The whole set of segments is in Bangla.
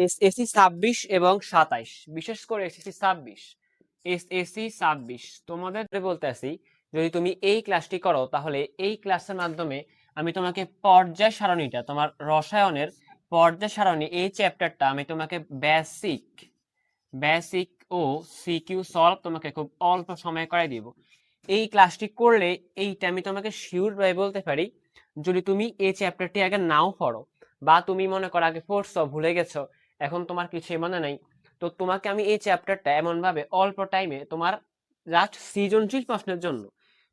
এসএসসি 26 এবং 27, বিশেষ করে এসএসসি 26 তোমাদের বলতে আসি, যদি তুমি এই ক্লাসটি করো তাহলে এই ক্লাসের মাধ্যমে আমি তোমাকে পর্যায় সারণীটা, তোমার রসায়নের পর্যায় সারণী এই চ্যাপ্টারটা আমি তোমাকে বেসিক বেসিক ও সিকিউ সলভ তোমাকে খুব অল্প সময়ে করাই দিব। এই ক্লাসটি করলে এইটা আমি তোমাকে শিওর ভাই বলতে পারি, যদি তুমি এই চ্যাপ্টারটি আগে নাও পড়ো বা তুমি মনে করো আগে পড়ছো ভুলে গেছো, এখন তোমার কিছুই মনে নাই, তো তোমাকে আমি এই চ্যাপ্টারটা এমন ভাবে অল্প টাইমে তোমার জাস্ট সৃজনশীল প্রশ্নের জন্য,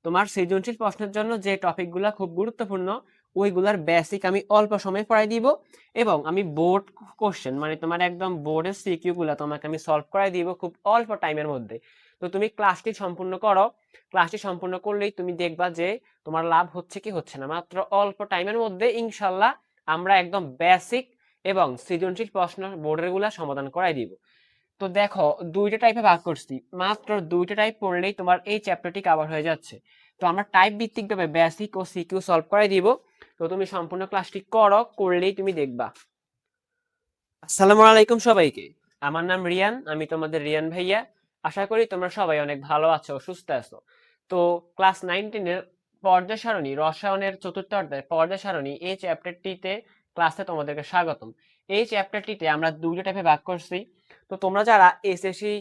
তোমার সৃজনশীল প্রশ্নের জন্য যে টপিকগুলো খুব গুরুত্বপূর্ণ ওইগুলার বেসিক আমি অল্প সময় পড়াই দিব, এবং আমি বোর্ড কোশ্চেন মানে তোমার একদম বোর্ডের সিকিউ গুলা তোমাকে আমি সলভ করাই দিব খুব অল্প টাইমের মধ্যে। তো তুমি ক্লাসটি সম্পূর্ণ করো, ক্লাসটি সম্পূর্ণ করলেই তুমি দেখবা যে তোমার লাভ হচ্ছে কি হচ্ছে না। মাত্র অল্প টাইমের মধ্যে ইনশাল্লাহ আমরা একদম বেসিক এবং সৃজনশীল প্রশ্ন বোর্ডের গুলা সমাধান করাই দিব। তো দেখো, দুইটা টাইপে ভাগ করছি, মাত্র দুইটা টাইপ পড়লেই তোমার এই চ্যাপ্টারটি কভার হয়ে যাচ্ছে। তো আমরা টাইপ ভিত্তিক ভাবে বেসিক ও সিকিউ সলভ করাই দিব। তো তুমি সম্পূর্ণ ক্লাসটি করো, করলেই তুমি দেখবা। আসসালামু আলাইকুম সবাইকে, আমার নাম রিয়ান, আমি তোমাদের রিয়ান ভাইয়া। আশা করি তোমরা সবাই অনেক ভালো আছো, সুস্থ আছো। তো ক্লাস 19-এর পর্যায় সারণী, রসায়নের চতুর্থ অধ্যায় পর্যায় সারণী এই চ্যাপ্টারটিতে ক্লাসে তোমাদেরকে স্বাগতম। এই চ্যাপ্টারটিতে আমরা দুইটা টাইপে ভাগ করছি। তো তোমরা যারা এসএসসি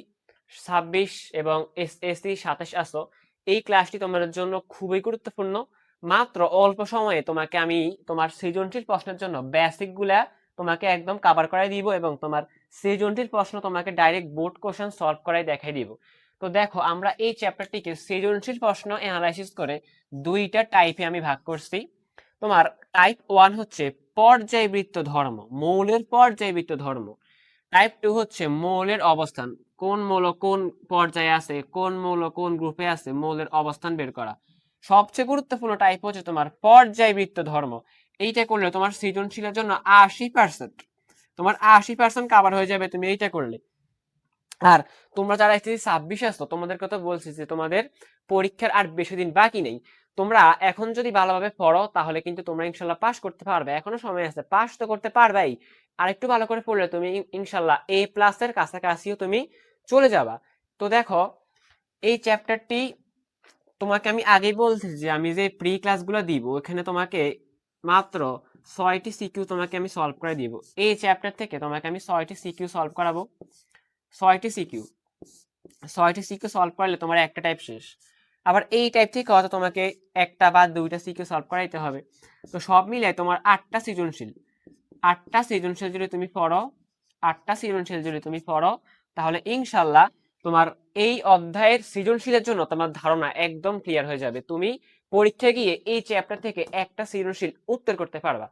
26 এবং এসএসসি 27 আছো, এই ক্লাসটি তোমাদের জন্য খুবই গুরুত্বপূর্ণ। মাত্র অল্প সময়ে তোমাকে আমি তোমার সৃজনশীল প্রশ্নের জন্য বেসিক গুলা তোমাকে একদম কভার করাই দিব, এবং তোমার সৃজনশীল প্রশ্ন তোমাকে ডাইরেক্ট বোর্ড কোশ্চেন সলভ করাই দেখাই দিব। তো দেখো, আমরা এই চ্যাপ্টারটিকে সৃজনশীল প্রশ্ন অ্যানালাইসিস করে দুইটা টাইপে আমি ভাগ করছি। তোমার টাইপ 1 হচ্ছে পর্যায়বৃত্ত ধর্ম, মৌলের পর্যায়বৃত্ত ধর্ম। টাইপ 2 হচ্ছে মৌলের অবস্থান, কোন মৌল কোন পর্যায়ে আছে, কোন মৌল কোন গ্রুপে আছে, মৌলের অবস্থান বের করা। সবচেয়ে গুরুত্বপূর্ণ টাইপ হচ্ছে তোমার পর্যায়বৃত্ত ধর্ম। এইটা করলে তোমার সৃজনশীলের জন্য 80%, তোমার 80% কভার হয়ে যাবে তুমি এইটা করলে। আর তোমরা যারা এসএসসি 26 আসছো, তোমাদেরকে তো বলছি যে তোমাদের পরীক্ষার আর বেশি দিন বাকি নেই। তোমরা এখন যদি ভালোভাবে পড়ো তাহলে কিন্তু তোমরা ইনশাল্লাহ পাস করতে পারবে, এখনো সময় আছে, পাস তো করতে পারবেই। আর একটু ভালো করে পড়লে তুমি ইনশাল্লাহ A+ এর কাছাকাছিও তুমি চলে যাবা। তো দেখো, এই চ্যাপ্টারটি তোমাকে আমি আগেই বলছি যে আমি যে প্রি ক্লাসগুলো দিব এখানে তোমাকে মাত্র 6টি সিকিউ তোমাকে আমি সলভ করে দিব। এই চ্যাপ্টার থেকে তোমাকে আমি 6টি সিকিউ সলভ করাবো। 6টি সিকিউ 6টি সিকিউ সলভ করলে তোমার একটা টাইপ শেষ। আবার এই টাইপ থেকে হয়তো তোমাকে একটা বা দুইটা সিকিউ সলভ করাইতে হবে। তো সব মিলে তোমার 8টা সৃজনশীল, 8টা সৃজনশীল যদি তুমি পড়ো, 8টা সৃজনশীল যদি তুমি পড়ো, তাহলে ইনশাল্লাহ তোমার এই অধ্যায়ের সৃজনশীলের জন্য তোমার ধারণা একদম ক্লিয়ার হয়ে যাবে। তুমি পরীক্ষা গিয়ে এই চ্যাপ্টার থেকে একটা সৃজনশীল উত্তর করতে পারবা।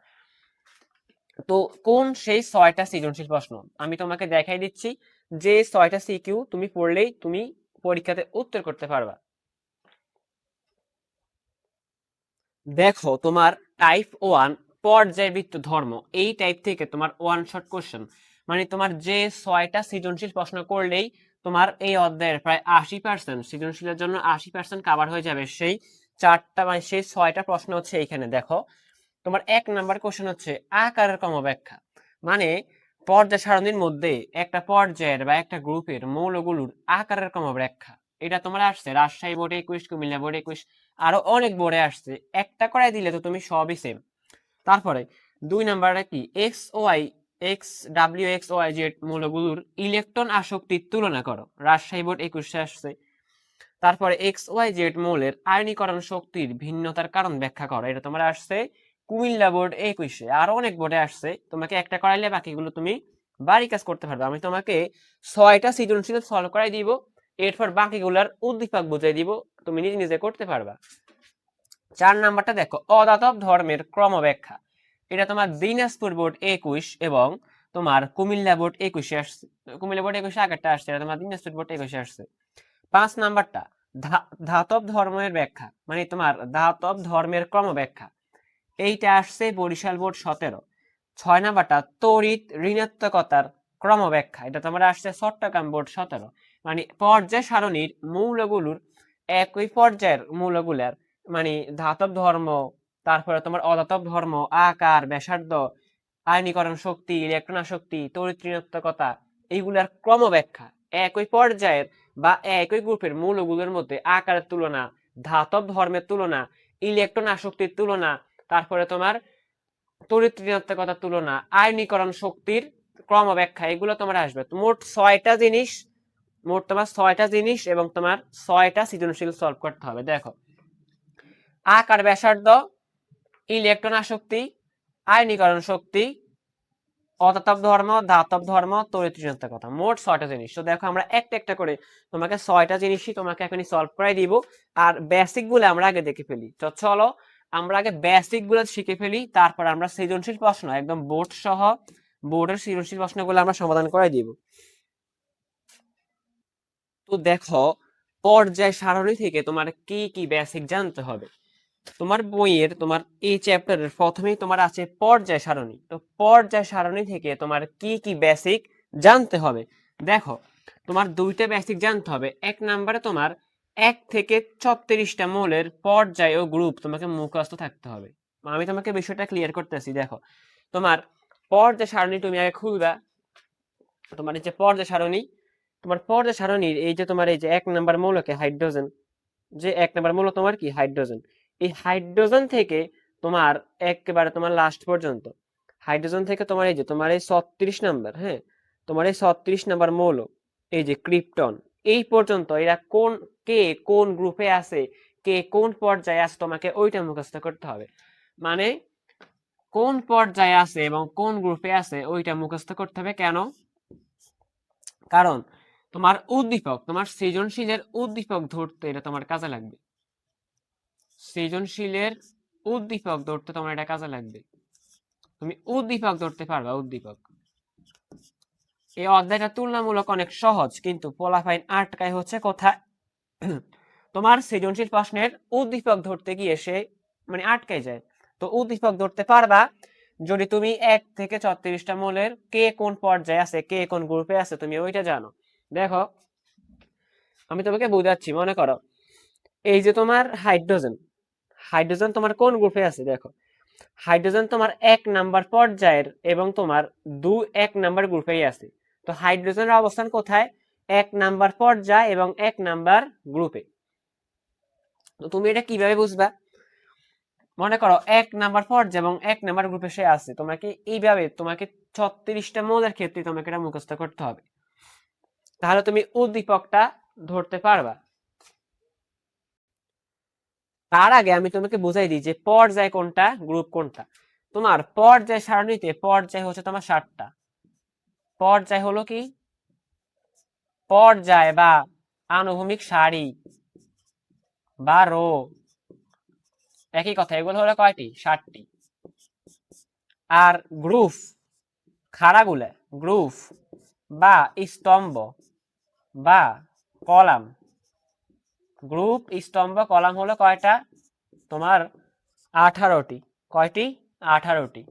তো কোন সেই 6টা সৃজনশীল প্রশ্ন আমি তোমাকে দেখাই দিচ্ছি, যে 6টা সিকিউ তুমি পড়লেই তুমি পরীক্ষাতে উত্তর করতে পারবা। দেখো, তোমার টাইপ 1 পর্যায়বৃত্ত ধর্ম, এই টাইপ থেকে তোমার ওয়ান শট কোশ্চেন, মানে তোমার যে 6টা সৃজনশীল প্রশ্ন করলেই তোমার এই অধ্যায়ের প্রায় 80% সৃজনশীলের জন্য 80% কভার হয়ে যাবে। সেই চারটা মানে সেই 6টা প্রশ্ন হচ্ছে এইখানে। দেখো, তোমার 1 নাম্বার কোশ্চেন হচ্ছে আকারের ক্রমব্যাখ্যা, মানে পর্যায় সারণীর মধ্যে একটা পর্যায়ের বা একটা গ্রুপের মৌলগুলোর আকারের ক্রমব্যাখ্যা। এটা তোমার আসছে রাজশাহী বোর্ডে 21, কুমিল্লা বোর্ডে 21, আরো অনেক বোর্ডে আসছে। একটা করাই দিলে তো তুমি সবই সেম। তারপরে 2 নাম্বারটা কি X W X Y Z মৌলগুলোর ইলেকট্রন আসক্তির তুলনা করো, রাজশাহী বোর্ড 21 আসছে। তারপরে XYZ মৌলের আয়নীকরণ শক্তির ভিন্নতার কারণ ব্যাখ্যা করো, এটা তোমার আসছে কুমিল্লা বোর্ড 21। আরো অনেক বোর্ডে আসছে, তোমাকে একটা করাইলে বাকিগুলো তুমি বাড়ি কাজ করতে পারবে। আমি তোমাকে 6টা সৃজনশীল সলভ করাই দিব, এরপর বাকিগুলার উদ্দীপক বুঝাই দিব, তুমি নিজে নিজে করতে পারবা। 4 নাম্বারটা দেখো, অদাতব ধর্মের ক্রমব্যাখ্যা, এটা তোমার দিনাজপুর বোর্ড 21 এবং তোমার কুমিল্লা বোর্ড 21 আসছে। কুমিল্লা বোর্ড 21 আগেরটা আসছে, এটা তোমার দিনাজপুর বোর্ড 21 আসছে। 5 নাম্বারটা ধাতব ধর্মের ব্যাখ্যা, মানে তোমার ধাতব ধর্মের ক্রমব্যাখ্যা, এইটা আসছে বরিশাল বোর্ড 17। 6 নাম্বারটা তড়িৎ ঋণাত্মকতার ক্রমব্যাখ্যা, এটা তোমার আসছে চট্টগ্রাম বোর্ড 17। মানে পর্যায় সারণীর মৌলগুলোর একই পর্যায়ের মৌলগুলার, মানে ধাতব ধর্ম, তারপরে তোমার অধাতব ধর্ম, আকার, ব্যাসার্ধ, আয়নীকরণ শক্তি, ইলেকট্রন আসক্তি, তড়িৎ ঋণাত্মকতা, এইগুলার ক্রমব্যাখ্যা, একই পর্যায়ের বা একই গ্রুপের মৌলগুলোর মধ্যে আকারের তুলনা, ধাতব ধর্মের তুলনা, ইলেকট্রন আসক্তির তুলনা, তারপরে তোমার তড়িৎ ঋণাত্মকতার তুলনা, আয়নীকরণ শক্তির ক্রমব্যাখ্যা, এগুলো তোমার আসবে। মোট 6টা জিনিস, মোট তোমার 6টা জিনিস এবং তোমার 6টা সৃজনশীল সলভ করতে হবে। দেখো, আকার ব্যাসার্ধ, ইলেকট্রন আসক্তি, আয়নীকরণ শক্তি, অধাতব ধর্ম, ধাতব ধর্ম, তড়িৎ ঋণাত্মকতা, মোট 6টা জিনিস। তো দেখো আমরা একটা একটা করে তোমাকে 6টা জিনিসই তোমাকে এখনই সলভ করাই দিব, আর বেসিক গুলো আমরা আগে দেখে ফেলি। তো চলো আমরা আগে বেসিক গুলো শিখে ফেলি, তারপর আমরা সৃজনশীল প্রশ্ন একদম বোর্ড সহ, বোর্ডের সৃজনশীল প্রশ্নগুলো আমরা সমাধান করাই দিব। তো দেখো, পর্যায় সারণী থেকে তোমার কি কি বেসিক জানতে হবে। তোমার বইয়ের তোমার এই চ্যাপ্টারের প্রথমেই তোমার আছে পর্যায় সারণী। তো পর্যায় সারণী থেকে তোমার কি কি বেসিক জানতে হবে। দেখো, তোমার দুইটা বেসিক জানতে হবে। এক নম্বরে তোমার 1 থেকে 36টা মৌলের পর্যায় ও গ্রুপ তোমাকে মুখস্থ থাকতে হবে। আমি তোমাকে বিষয়টা ক্লিয়ার করতেছি। দেখো, তোমার পর্যায় সারণী তুমি আগে খুলবা। তোমার এই যে পর্যায় সারণী, তোমার পর্যায় সারণীর এই যে তোমার এই যে 1 নাম্বার মৌলকে হাইড্রোজেন, যে 1 নাম্বার মৌল তোমার কি হাইড্রোজেন, এই হাইড্রোজেন থেকে তোমার একেবারে তোমার লাস্ট পর্যন্ত, হাইড্রোজেন থেকে তোমার এই যে তোমার এই 36 নাম্বার, হ্যাঁ, তোমার এই 36 নাম্বার মৌল, এই যে ক্রিপ্টন, এই পর্যন্ত এরা কোন, কে কোন গ্রুপে আছে, কে কোন পর্যায়ে আছে, তোমাকে ওইটা মুখস্থ করতে হবে। মানে কোন পর্যায়ে আছে এবং কোন গ্রুপে আছে ওইটা মুখস্থ করতে হবে। কেন? কারণ তোমার উদ্দীপক, তোমার সৃজনশীলের উদ্দীপক ধরতে এটা তোমার কাজে লাগবে। সৃজনশীলের উদ্দীপক ধরতে তোমার এটা কাজে লাগবে। তুমি উদ্দীপক ধরতে পারবা, উদ্দীপক। এই অধ্যায়টা তুলনামূলক অনেক সহজ, কিন্তু পোলাফাইন আটকায় হচ্ছে কোথায়, তোমার সৃজনশীল প্রশ্নের উদ্দীপক ধরতে গিয়ে সে মানে আটকায় যায়। তো উদ্দীপক ধরতে পারবা যদি তুমি 1 থেকে 36টা মৌলের কে কোন পর্যায়ে আছে, কে কোন গ্রুপে আছে, তুমি ওইটা জানো। দেখো, আমি তোমাকে বুঝাচ্ছি। মনে করো এই যে তোমার হাইড্রোজেন, হাইড্রোজেন তোমার কোন গ্রুপে আছে। দেখো, হাইড্রোজেন তোমার 1 নাম্বার পর্যায়ের এবং তোমার 1 নাম্বার গ্রুপেই আছে। তো হাইড্রোজেনের অবস্থান কোথায়? 1 নাম্বার পর্যায় এবং 1 নাম্বার গ্রুপে। তো তুমি এটা কিভাবে বুঝবা? মনে করো 1 নাম্বার পর্যায় এবং 1 নাম্বার গ্রুপে সে আছে, তোমাকে এইভাবে তোমাকে 36টা মৌলের ক্ষেত্রে তোমাকে এটা মুখস্থ করতে হবে, তাহলে তুমি উদ্দীপকটা ধরতে পারবা। তার আগে আমি তোমাকে বুঝাই দিই যে পর্যায় কোনটা, গ্রুপ কোনটা। তোমার পর্যায় সারণীতে পর্যায় হচ্ছে তোমার 7টা। পর্যায় হলো কি? পর্যায় বা আনুভূমিক সারি বা রো, একই কথা, এগুলো হলো কয়টি? 7টি। আর গ্রুপ, খাড়াগুলা, গ্রুপ বা স্তম্ভ বা কলাম, গ্রুপ স্তম্ভ কলাম হলো কয়টা? তোমার 18টি। কয়টি? 18টি।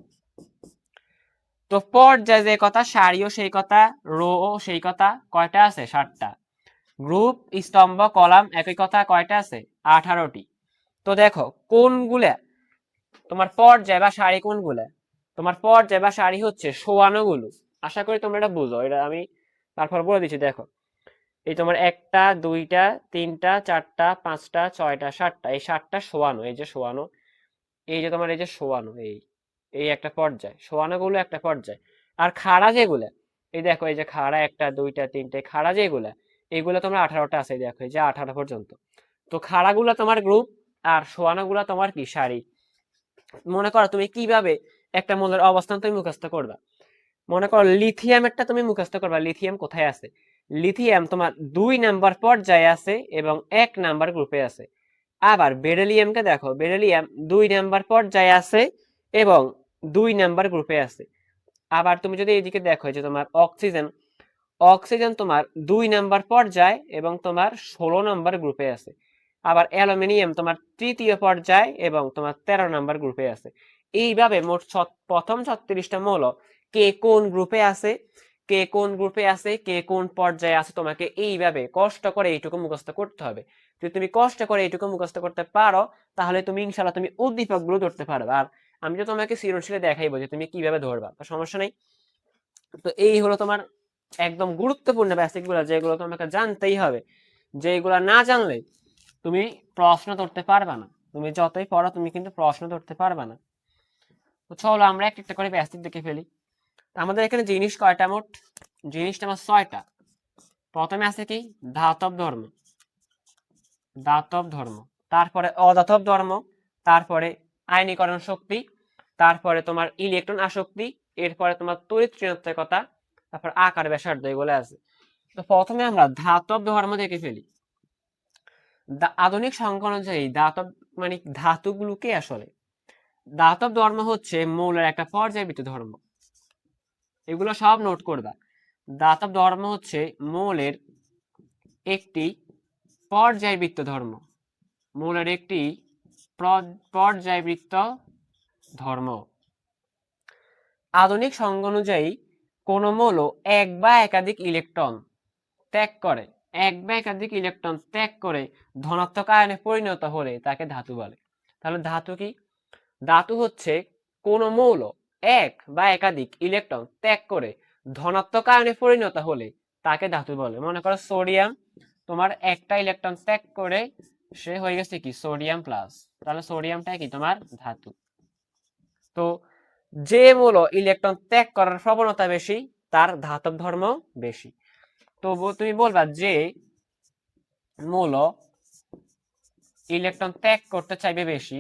তো পর্যায় যে কথা, সারিও সেই কথা, রো ও সেই কথা, কয়টা আছে? 7টা। গ্রুপ স্তম্ভ কলাম একই কথা, কয়টা আছে? 18টি। তো দেখো কোনগুলা তোমার পর্যায় বা সারি, কোনগুলা তোমার পর্যায় বা সারি হচ্ছে শোয়ানোগুলো। আশা করি তোমরা এটা বুঝো, এটা আমি তারপর বলে দিচ্ছি। দেখো, এই তোমার 1টা 2টা 3টা 4টা 5টা 6টা 7টা, এই 7টা শোয়ানো, এই যে শোয়ানো, এই যে তোমার এই যে শোয়ানো, এই এই একটা পর্যায়, শোয়ানো গুলো একটা পর্যায়। আর খাড়া যেগুলা, এই দেখো এই যে খাড়া 1টা 2টা 3টে খাড়া যেগুলা, এইগুলো তোমার 18টা আছে, দেখো এই যে 18 পর্যন্ত। তো খাড়া গুলা তোমার গ্রুপ আর শোয়ানো গুলা তোমার কি সারি। মনে করো তুমি কিভাবে একটা মৌলের অবস্থান তুমি মুখস্থ করবা। মনে করো লিথিয়ামেরটা তুমি মুখস্থ করবা, লিথিয়াম কোথায় আছে। লিথিয়াম তোমার 2 নাম্বার পর্যায়ে আছে এবং 1 নাম্বার গ্রুপে আছে। আবার বেরিলিয়ামকে দেখো, বেরিলিয়াম 2 নাম্বার পর্যায়ে আছে এবং 2 নাম্বার গ্রুপে আছে। আবার তুমি যদি এইদিকে দেখো যে তোমার অক্সিজেন, অক্সিজেন তোমার 2 নাম্বার পর্যায় এবং তোমার 16 নাম্বার গ্রুপে আছে। আবার অ্যালুমিনিয়াম তোমার 3য় পর্যায় এবং তোমার 13 নাম্বার গ্রুপে আছে। এইভাবে মোট প্রথম 36টা মৌল কে কোন গ্রুপে আছে, কে কোন গ্রুপে আছে, কে কোন পর্যায়ে আছে, তোমাকে এইভাবে কষ্ট করে এইটুকু মুখস্থ করতে হবে। যদি তুমি কষ্ট করে এইটুকু মুখস্থ করতে পারো, তাহলে তুমি ইনশাআল্লাহ তুমি উদ্দীপক গুলো ধরতে পারবে। আর আমি তো তোমাকে সৃজনশীলে দেখাইবো যে তুমি কিভাবে ধরবা, তো সমস্যা নেই। তো এই হলো তোমার একদম গুরুত্বপূর্ণ বেসিক গুলো, যেগুলো তোমাকে জানতেই হবে, যেগুলো না জানলে তুমি প্রশ্ন ধরতে পারবা না। তুমি যতই পড়ো তুমি কিন্তু প্রশ্ন ধরতে পারবা না। তো চলো আমরা একটা একটা করে বেসিক দেখে ফেলি। আমাদের এখানে জিনিস কয়টা মোট? জিনিসটা আমার 6টা। প্রথমে আছে কি? ধাতব ধর্ম, ধাতব ধর্ম, তারপরে অধাতব ধর্ম, তারপরে আয়নীকরণ শক্তি, তারপরে তোমার ইলেকট্রন আসক্তি, এরপরে তোমার তড়িৎ ঋণাত্মকতা, তারপর আকার ব্যাসার্ধ, এগুলো আছে। তো প্রথমে আমরা ধাতব ধর্ম দেখে ফেলি। আধুনিক সংখ্যা অনুযায়ী ধাতব মানে ধাতুগুলোকে আসলে ধাতব ধর্ম হচ্ছে মৌলের একটা পর্যায়বৃত্ত ধর্ম। এগুলো সব নোট করবা। ধাতব ধর্ম হচ্ছে মৌলের একটি পর্যায়বৃত্ত ধর্ম, মৌলের একটি পর্যায়বৃত্ত ধর্ম। আধুনিক সংজ্ঞা অনুযায়ী কোন মৌল এক বা একাধিক ইলেকট্রন ত্যাগ করে, এক বা একাধিক ইলেকট্রন ত্যাগ করে ধনাত্মক আয়নে পরিণত হলে তাকে ধাতু বলে। তাহলে ধাতু কি? ধাতু হচ্ছে কোন মৌল এক বা একাধিক ইলেকট্রন ত্যাগ করে ধনাত্মক আয়নে পরিণত হলে তাকে ধাতু বলে। মনে করো সোডিয়াম তোমার একটা ইলেকট্রন ত্যাগ করে সে হয়ে গেছে কি সোডিয়াম প্লাস, তাহলে সোডিয়ামটা কি তোমার ধাতু। তো যে মৌল ইলেকট্রন ত্যাগ করার প্রবণতা বেশি তার ধাতব ধর্ম বেশি। তো তুমি বলবা যে মৌল ইলেকট্রন ত্যাগ করতে চাইবে বেশি,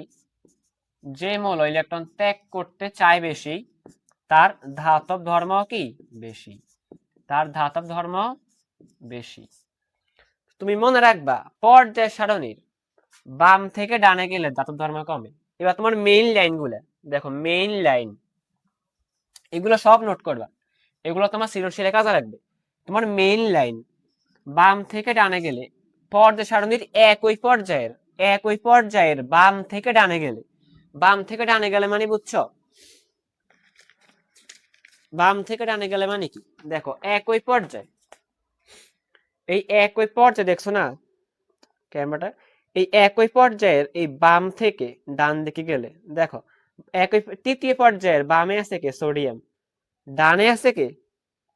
যে মৌল ইলেকট্রন ত্যাগ করতে চায় বেশি তার ধাতব ধর্ম কি বেশি, তার ধাতব ধর্ম বেশি। তুমি মনে রাখবা পর্যায় সারণীর বাম থেকে ডানে গেলে ধাতব ধর্ম কমে। এবার তোমার মেইন লাইন গুলা দেখো, মেইন লাইন এগুলো সব নোট করবা, এগুলো তোমার সৃজনশীলে কাজে লাগবে। তোমার মেইন লাইন বাম থেকে ডানে গেলে পর্যায় সারণীর একই পর্যায়ের বাম থেকে ডানে গেলে, বাম থেকে ডানে গেলে মানে বুঝছো? বাম থেকে ডানে গেলে মানে কি? দেখো একই পর্যায়, এই একই পর্যায়ে দেখছো না ক্যামেরাটা, এই একই পর্যায়ের এই বাম থেকে ডান দিকে গেলে দেখো একই তৃতীয় পর্যায়ের বামে আছে কে? সোডিয়াম। ডানে আছে কে?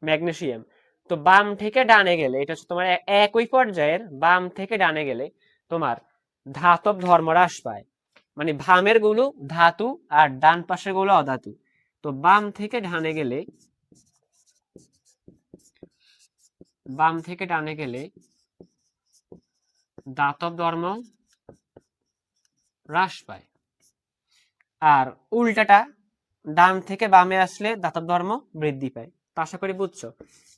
ম্যাগনেসিয়াম। তো বাম থেকে ডানে গেলে এটা হচ্ছে তোমার একই পর্যায়ের বাম থেকে ডানে গেলে তোমার ধাতব ধর্ম হ্রাস পায়। মানে বামের গুলো ধাতু আর ডান পাশের গুলো অধাতু। তো বাম থেকে ডানে গেলে, বাম থেকে ডানে গেলে ধাতব ধর্ম হ্রাস পায়, আর উল্টাটা ডান থেকে বামে আসলে ধাতব ধর্ম বৃদ্ধি পায়। তো আশা করি বুঝছো।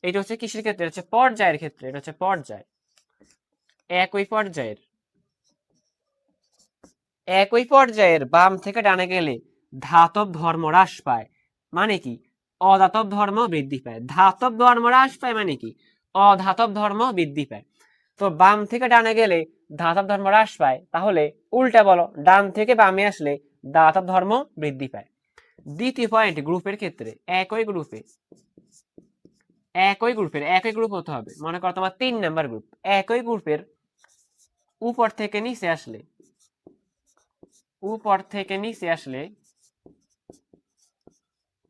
এটা হচ্ছে কিসের ক্ষেত্রে? এটা হচ্ছে পর্যায়ের ক্ষেত্রে। এটা হচ্ছে পর্যায়, একই পর্যায়ের, একই পর্যায়ের বাম থেকে ডানে গেলে ধাতব ধর্ম হ্রাস পায় মানে কি? অধাতব ধর্ম বৃদ্ধি পায়। ধাতব ধর্ম হ্রাস পায় মানে কি? অধাতব ধর্ম বৃদ্ধি পায়। তো বাম থেকে ডানে গেলে ধাতব ধর্ম হ্রাস পায়, তাহলে উল্টা বলো, ডান থেকে বামে আসলে ধাতব ধর্ম বৃদ্ধি পায়। দ্বিতীয় পয়েন্ট, গ্রুপের ক্ষেত্রে একই গ্রুপে, একই গ্রুপ হতে হবে। মনে করো তোমার 3 নাম্বার গ্রুপ, একই গ্রুপের উপর থেকে নিচে আসলে, উপর থেকে নিচে আসলে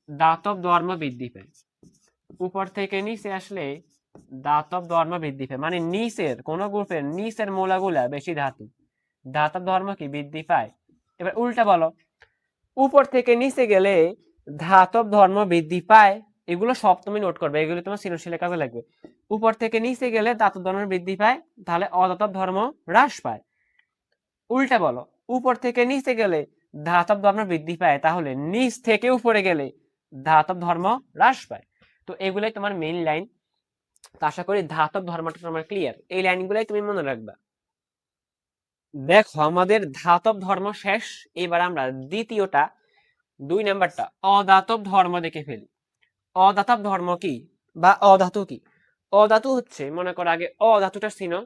ধাতব ধর্ম বৃদ্ধি পায়। উপর থেকে নিচে আসলে ধাতব ধর্ম বৃদ্ধি পায়, মানে নিচের কোন গ্রুপের নিচের মৌলগুলা বেশি ধাতু, ধাতব ধর্ম কি বৃদ্ধি পায়। এবার উল্টা বলো, উপর থেকে নিচে গেলে ধাতব ধর্ম বৃদ্ধি পায়। এগুলো সব তুমি নোট করবে, এগুলো তোমার সৃজনশীলের কাজে লাগবে। উপর থেকে নিচে গেলে ধাতব ধর্ম বৃদ্ধি পায়, তাহলে অধাতব ধর্ম হ্রাস পায়। উল্টা বলো, উপর থেকে নিচে গেলে ধাতব ধর্ম বৃদ্ধি পায়, তাহলে নিচ থেকে উপরে গেলে ধাতব ধর্ম হ্রাস পায়। তো এগুলাই তোমার মেইন লাইন। তো আশা করি ধাতব ধর্মটা তোমার ক্লিয়ার। এই লাইনগুলাই তুমি মনে রাখবা। দেখো আমাদের ধাতব ধর্ম শেষ। এবার আমরা দ্বিতীয়টা 2 নাম্বারটা অধাতব ধর্ম দেখে ফেলি। অধাতব ধর্ম কি বা অধাতু কি? অধাতু হচ্ছে, মনে করো আগে অধাতুটা চিনো।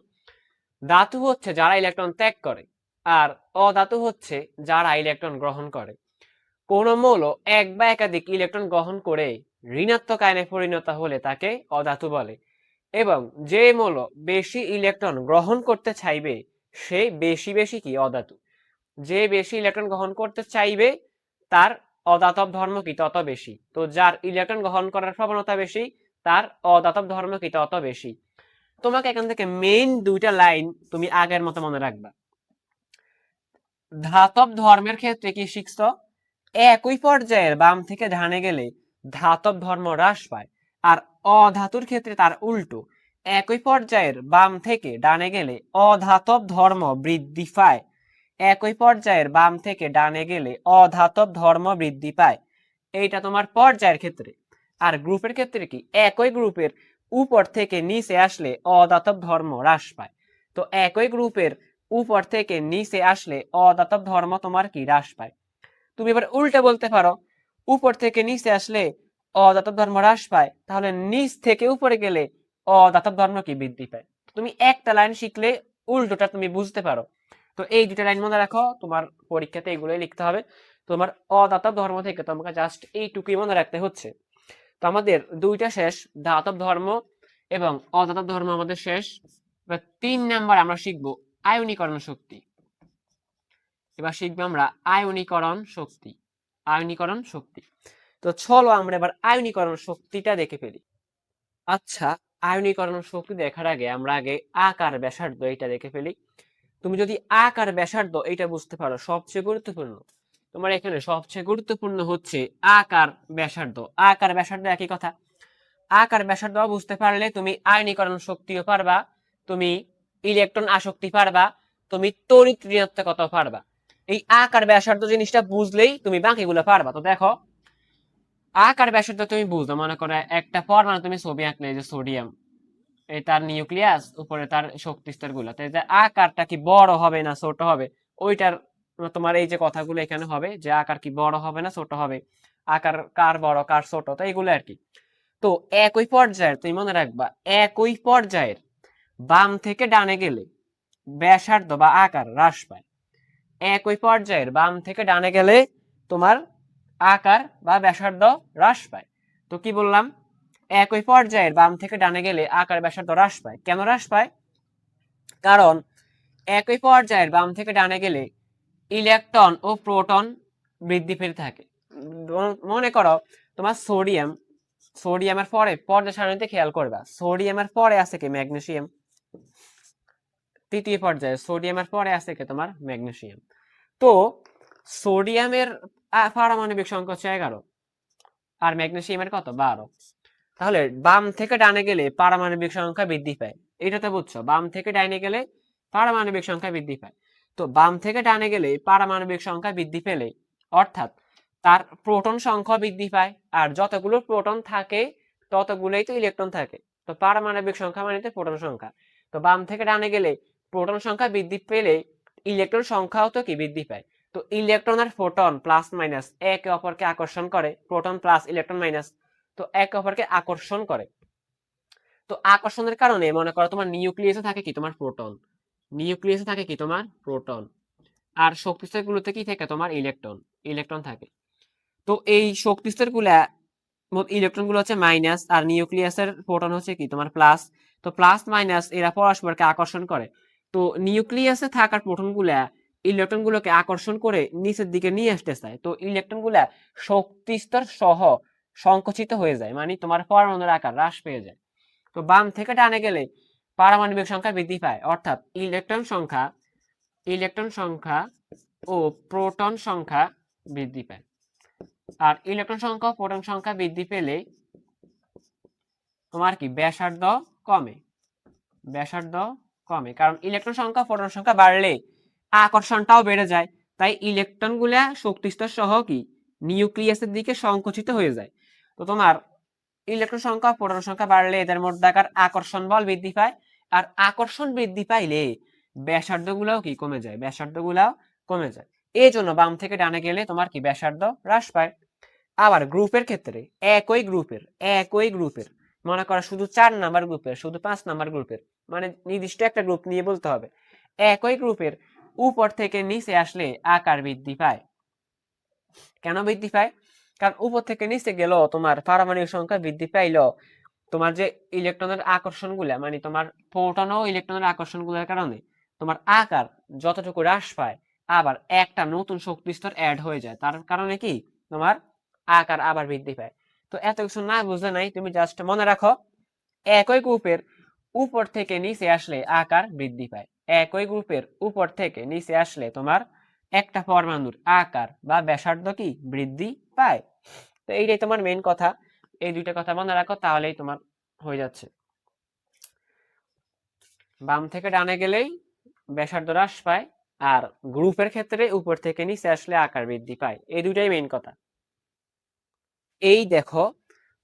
ধাতু হচ্ছে যারা ইলেকট্রন ত্যাগ করে, আর অধাতু হচ্ছে যারা ইলেকট্রন গ্রহণ করে। কোন মৌল এক বা একাধিক ইলেকট্রন গ্রহণ করে ঋণাত্মক আয়নে পরিণত হলে তাকে অধাতু বলে। এবং যে মৌল বেশি ইলেকট্রন গ্রহণ করতে চাইবে সে বেশি বেশি কি? অধাতু। যে বেশি ইলেকট্রন গ্রহণ করতে চাইবে তার অদাতব ধর্ম কি তত বেশি। তো যার ইলেকট্রন গ্রহণ করার প্রবণতা বেশি তার অদাতব ধর্ম কি তত বেশি। তোমাকে এখান থেকে মেইন দুইটা লাইন তুমি আগের মতো মনে রাখবা। ধাতব ধর্মের ক্ষেত্রে কি শিখছো, একই পর্যায়ের বাম থেকে ডানে গেলে ধাতব ধর্ম হ্রাস পায়, আর অধাতুর ক্ষেত্রে তার উল্টো, একই পর্যায়ের বাম থেকে ডানে গেলে অধাতব ধর্ম বৃদ্ধি পায়। একই পর্যায়ের বাম থেকে ডানে গেলে অধাতব ধর্ম বৃদ্ধি পায়। এইটা তোমার পর্যায়ের ক্ষেত্রে। আর গ্রুপের ক্ষেত্রে কি, একই গ্রুপের উপর থেকে নিচে আসলে অধাতব ধর্ম হ্রাস পায়। তো একই গ্রুপের উপর থেকে নিচে আসলে অধাতব ধর্ম তোমার কি হ্রাস পায়। তুমি এবার উল্টে বলতে পারো, উপর থেকে নিচে আসলে অধাতব ধর্ম হ্রাস পায়, তাহলে নিচ থেকে উপরে গেলে অধাতব ধর্ম কি বৃদ্ধি পায়। তুমি একটা লাইন শিখলে উল্টোটা তুমি বুঝতে পারো। তো এই দুটা লাইন মনে রাখো, তোমার পরীক্ষাতে এগুলোই লিখতে হবে। তোমার অধাতব ধর্ম থেকে তোমাকে জাস্ট এইটুকুই মনে রাখতে হচ্ছে। তো আমাদের দুইটা শেষ, ধাতব ধর্ম এবং অধাতব ধর্ম আমাদের শেষ। এবার 3 নাম্বার আমরা শিখবো আয়নীকরণ শক্তি। এবার শিখবো আমরা আয়নীকরণ শক্তি। আয়নীকরণ শক্তি। তো চলো আমরা এবার আয়নীকরণ শক্তিটা দেখে ফেলি। আচ্ছা, আয়নীকরণ শক্তি দেখার আগে আমরা আগে আকার ব্যাসার্ধ এটা দেখে ফেলি। তুমি যদি আকার ব্যাসার্ধ এটা বুঝতে পারো, সবচেয়ে গুরুত্বপূর্ণ, তোমার এখানে সবচেয়ে গুরুত্বপূর্ণ হচ্ছে আকার ব্যাসার্ধ। আকার ব্যাসার্ধ একই কথা। আকার ব্যাসার্ধ বুঝতে পারলে তুমি আয়নীকরণ শক্তিও পারবা, তুমি ইলেকট্রন আসক্তি পারবা, তুমি তড়িৎ ঋণাত্মকতা পারবা। এই আকার ব্যাসার্ধ জিনিসটা বুঝলেই তুমি বাকিগুলো পারবা। তো দেখো, আকার ব্যাসার্ধ তুমি বুঝো, মনে করো একটা পরমাণু তুমি ছবি আঁকলে, যে সোডিয়াম, এই তার নিউক্লিয়াস, উপরে তার শক্তি স্তর গুলা, তো আকারটা কি বড় হবে না ছোট হবে, ওইটার তোমার এই যে কথাগুলো এখানে হবে, যে আকার কি বড় হবে না ছোট হবে, আকার কার বড় কার ছোট, তো এইগুলো আর কি। তো একই পর্যায়ের তুমি মনে রাখবা, একই পর্যায়ের বাম থেকে ডানে গেলে ব্যাসার্ধ বা আকার হ্রাস পায়। একই পর্যায়ের বাম থেকে ডানে গেলে তোমার আকার বা ব্যাসার্ধ হ্রাস পায়। তো কি বললাম, একই পর্যায়ের বাম থেকে ডানে গেলে আকার ব্যাসার্ধ হ্রাস পায়। কেন হ্রাস পায়? কারণ একই পর্যায়ের বাম থেকে ডানে গেলে ইলেকট্রন ও প্রোটন বৃদ্ধি পেতে থাকে। মনে করো তোমার সোডিয়ামের পরে পর্যায় সারণীতে খেয়াল করবা, সোডিয়ামের পরে আছে কি ম্যাগনেসিয়াম। তৃতীয় পর্যায়ে সোডিয়ামের পরে আছে কি তোমার ম্যাগনেসিয়াম। তো সোডিয়ামের পারমাণবিক সংখ্যা হচ্ছে 11 আর ম্যাগনেসিয়ামের কত 12। তাহলে বাম থেকে ডানে গেলে পারমাণবিক সংখ্যা বৃদ্ধি পায়, এটা তো বুঝছো। বাম থেকে ডানে গেলে পারমাণবিক সংখ্যা বৃদ্ধি পায়। তো বাম থেকে ডানে গেলে পারমাণবিক সংখ্যা বৃদ্ধি পেলে অর্থাৎ তার প্রোটন সংখ্যা বৃদ্ধি পায়, আর যতগুলো প্রোটন থাকে ততগুলোই তো ইলেকট্রন থাকে। তো পারমাণবিক সংখ্যা মানে তো প্রোটন সংখ্যা। তো বাম থেকে ডানে গেলে প্রোটন সংখ্যা বৃদ্ধি পেলে ইলেকট্রন সংখ্যাও তো কি বৃদ্ধি পায়। তো ইলেকট্রন আর প্রোটন প্লাস মাইনাস একে অপরকে আকর্ষণ করে, প্রোটন প্লাস ইলেকট্রন মাইনাস, তো একে অপরকে আকর্ষণ করে। তো আকর্ষণের কারণে মনে করো তোমার নিউক্লিয়াসে থাকে কি তোমার প্রোটন, নিউক্লিয়াসে থাকে কি তোমার প্রোটন, আর শক্তিস্তর গুলোতে কি থাকে তোমার ইলেকট্রন, ইলেকট্রন থাকে। তো এই শক্তিস্তর গুলা ইলেকট্রন গুলো হচ্ছে মাইনাস, আর নিউক্লিয়াসের প্রোটন হচ্ছে কি তোমার প্লাস। তো প্লাস মাইনাস এরা পরস্পরকে আকর্ষণ করে। তো নিউক্লিয়াসে থাকার প্রোটন গুলা ইলেকট্রন গুলোকে আকর্ষণ করে নিচের দিকে নিয়ে আসতে চায়। তো ইলেকট্রন গুলা শক্তিস্তর সহ সংকুচিত হয়ে যায়, মানে তোমার পরমাণুর আকার হ্রাস পেয়ে যায়। তো বাম থেকে ডানে গেলে পারমাণবিক সংখ্যা বৃদ্ধি পায়, অর্থাৎ ইলেকট্রন সংখ্যা ও প্রোটন সংখ্যা বৃদ্ধি পায়। আর ইলেকট্রন সংখ্যা ও প্রোটন সংখ্যা বৃদ্ধি পেলে তোমার কি ব্যাসার্ধ কমে, ব্যাসার্ধ কমে, কারণ ইলেকট্রন সংখ্যা প্রোটন সংখ্যা বাড়লে আকর্ষণটাও বেড়ে যায়। তাই ইলেকট্রন গুলা শক্তিস্তর সহ কি নিউক্লিয়াসের দিকে সংকুচিত হয়ে যায়। তো তোমার ইলেকট্রন সংখ্যা প্রোটন সংখ্যা বাড়লে এদের মধ্যকার আকর্ষণ বল বৃদ্ধি পায়, আর আকর্ষণ বৃদ্ধি পাইলে ব্যাসার্ধ গুলাও কি কমে যায়, ব্যাসার্ধ গুলাও কমে যায়। এই জন্য বাম থেকে ডানে গেলে তোমার কি ব্যাসার্ধ হ্রাস পায়। আবার গ্রুপের ক্ষেত্রে একই গ্রুপের মনে করো শুধু 4 নাম্বার গ্রুপের, শুধু 5 নাম্বার গ্রুপের, মানে নির্দিষ্ট একটা গ্রুপ নিয়ে বলতে হবে, একই গ্রুপের উপর থেকে নিচে আসলে আকার বৃদ্ধি পায়। কেন বৃদ্ধি পায়? কারণ উপর থেকে নিচে গেল তোমার পারমাণবিক সংখ্যা বৃদ্ধি পাইল, তোমার যে ইলেকট্রনের আকর্ষণ গুলা, মানে তোমার প্রোটন ও ইলেকট্রনের আকর্ষণ গুলার কারণে তোমার আকার যতটুকু হ্রাস পায়, আবার একটা নতুন শক্তি স্তর অ্যাড হয়ে যায়, তার কারণে কি তোমার আকার আবার বৃদ্ধি পায়। তো এত কিছু না বুঝলে নাই, তুমি জাস্ট মনে রাখো একই গ্রুপের উপর থেকে নিচে আসলে আকার বৃদ্ধি পায়। একই গ্রুপের উপর থেকে নিচে আসলে তোমার একটা পরমাণুর আকার বা ব্যাসার্ধ কি বৃদ্ধি পায়। তো এইটাই তোমার মেইন কথা, এই দুইটা কথা মনে রাখো, তাহলেই তোমার হয়ে যাচ্ছে। বাম থেকে ডানে গেলেই ব্যাসার্ধ হ্রাস পায়, আর গ্রুপের ক্ষেত্রে উপর থেকে নিচে আসলে আকার বৃদ্ধি পায়, এই দুইটাই মেইন কথা। এই দেখো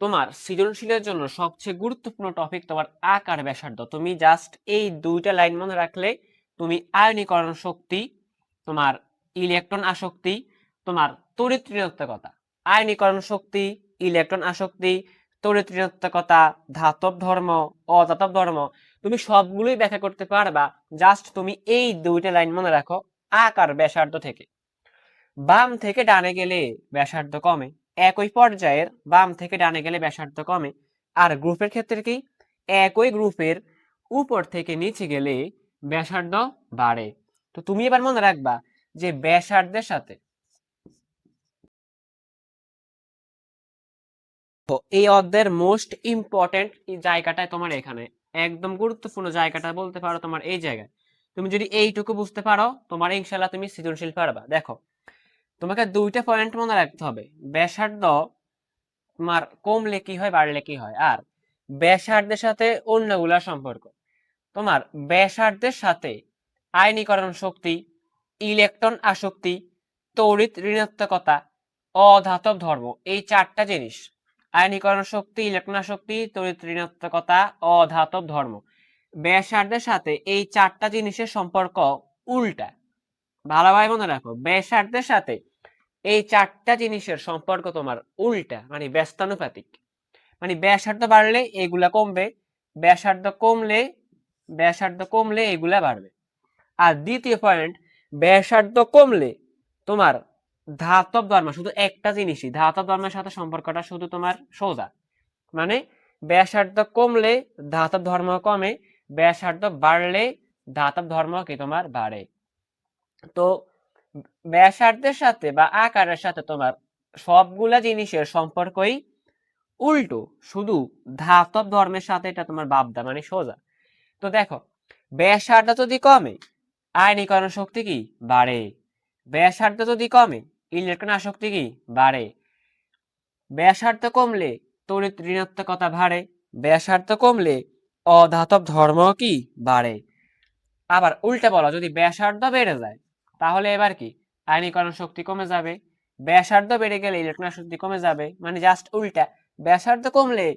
তোমার সৃজনশীলের জন্য সবচেয়ে গুরুত্বপূর্ণ টপিক তোমার আকার ব্যাসার্ধ। তুমি জাস্ট এই দুইটা লাইন মনে রাখলে তুমি আয়নীকরণ শক্তি, তোমার ইলেকট্রন আসক্তি, তোমার তড়িৎ ঋণাত্মকতা, আয়নীকরণ শক্তি, ইলেকট্রন আসক্তি, তড়িৎ ঋণাত্মকতা, ধাতব ধর্ম, অধাতব ধর্ম, তুমি সবগুলোই ব্যাখ্যা করতে পারবা জাস্ট তুমি এই দুইটা লাইন মনে রাখো আকার ব্যাসার্ধ থেকে। বাম থেকে ডানে গেলে ব্যাসার্ধ কমে, একই পর্যায়ের বাম থেকে ডানে গেলে ব্যাসার্ধ কমে। আর গ্রুপের ক্ষেত্রে কি একই গ্রুপের উপর থেকে নিচে গেলে ব্যাসার্ধ বাড়ে। তো তুমি এবার মনে রাখবা যে ব্যাসার্ধের সাথে এই অধ্যায়ের মোস্ট ইম্পর্টেন্ট জায়গাটায় তোমার এখানে একদম গুরুত্বপূর্ণ জায়গাটা বলতে পারো তোমার এই জায়গায়। তুমি যদি এইটুকু বুঝতে পারো তোমার ইনশাল্লাহ তুমি সৃজনশীল পারবা। দেখো তোমাকে দুইটা পয়েন্ট মনে রাখতে হবে, ব্যাসার্ধ তোমার কমলে কি হয় বাড়লে কি হয়, আর ব্যাসার্ধের সাথে অন্যগুলার সম্পর্ক। তোমার ব্যাসার্ধের সাথে আয়নীকরণ শক্তি, ইলেকট্রন আসক্তি, তড়িৎ ঋণাত্মকতা, অধাতব ধর্ম, এই চারটা জিনিস, আয়নীকরণ শক্তি, ইলেকট্রন আসক্তি, তড়িৎ ঋণাত্মকতা, অধাতব ধর্ম, ব্যাসার্ধের সাথে এই চারটা জিনিসের সম্পর্ক উল্টা। ভালোভাবে মনে রাখো ব্যাসার্ধের সাথে এই চারটা জিনিসের সম্পর্ক তোমার উল্টা, মানে ব্যস্তানুপাতিক। মানে ব্যাসার্ধ বাড়লে এগুলা কমবে, ব্যাসার্ধ কমলে এগুলা বাড়বে। আর দ্বিতীয় পয়েন্ট, ব্যাসার্ধ কমলে তোমার ধাতব ধর্ম, শুধু একটা জিনিসই ধাতব ধর্মের সাথে সম্পর্কটা শুধু তোমার সোজা, মানে ব্যাসার্ধ কমলে ধাতব ধর্ম কমে, ব্যাসার্ধ বাড়লে ধাতব ধর্ম কি তোমার বাড়ে। তো ব্যাসার্ধের সাথে বা আকারের সাথে তোমার সবগুলা জিনিসের সম্পর্কই উল্টো, শুধু ধাতব ধর্মের সাথে এটা তোমার বাবদা, মানে সোজা। তো দেখো ব্যাসার্ধ যদি কমে আয়নীকরণ শক্তি কি বাড়ে, ব্যাসার্ধ যদি কমে ইলেকট্রন আসক্তি কি বাড়ে, ব্যাসার্ধ কমলে তড়িৎ ঋণাত্মকতা বাড়ে, ব্যাসার্ধ কমলে অধাতব ধর্ম কি বাড়ে। আবার উল্টে বলো, যদি ব্যাসার্ধ বেড়ে যায় তাহলে এবার কি আয়নীকরণ শক্তি কমে যাবে, ব্যাসার্ধ বেড়ে গেলে ইলেকট্রন শক্তি কমে যাবে, মানে জাস্ট উল্টা। ব্যাসার্ধ কমলে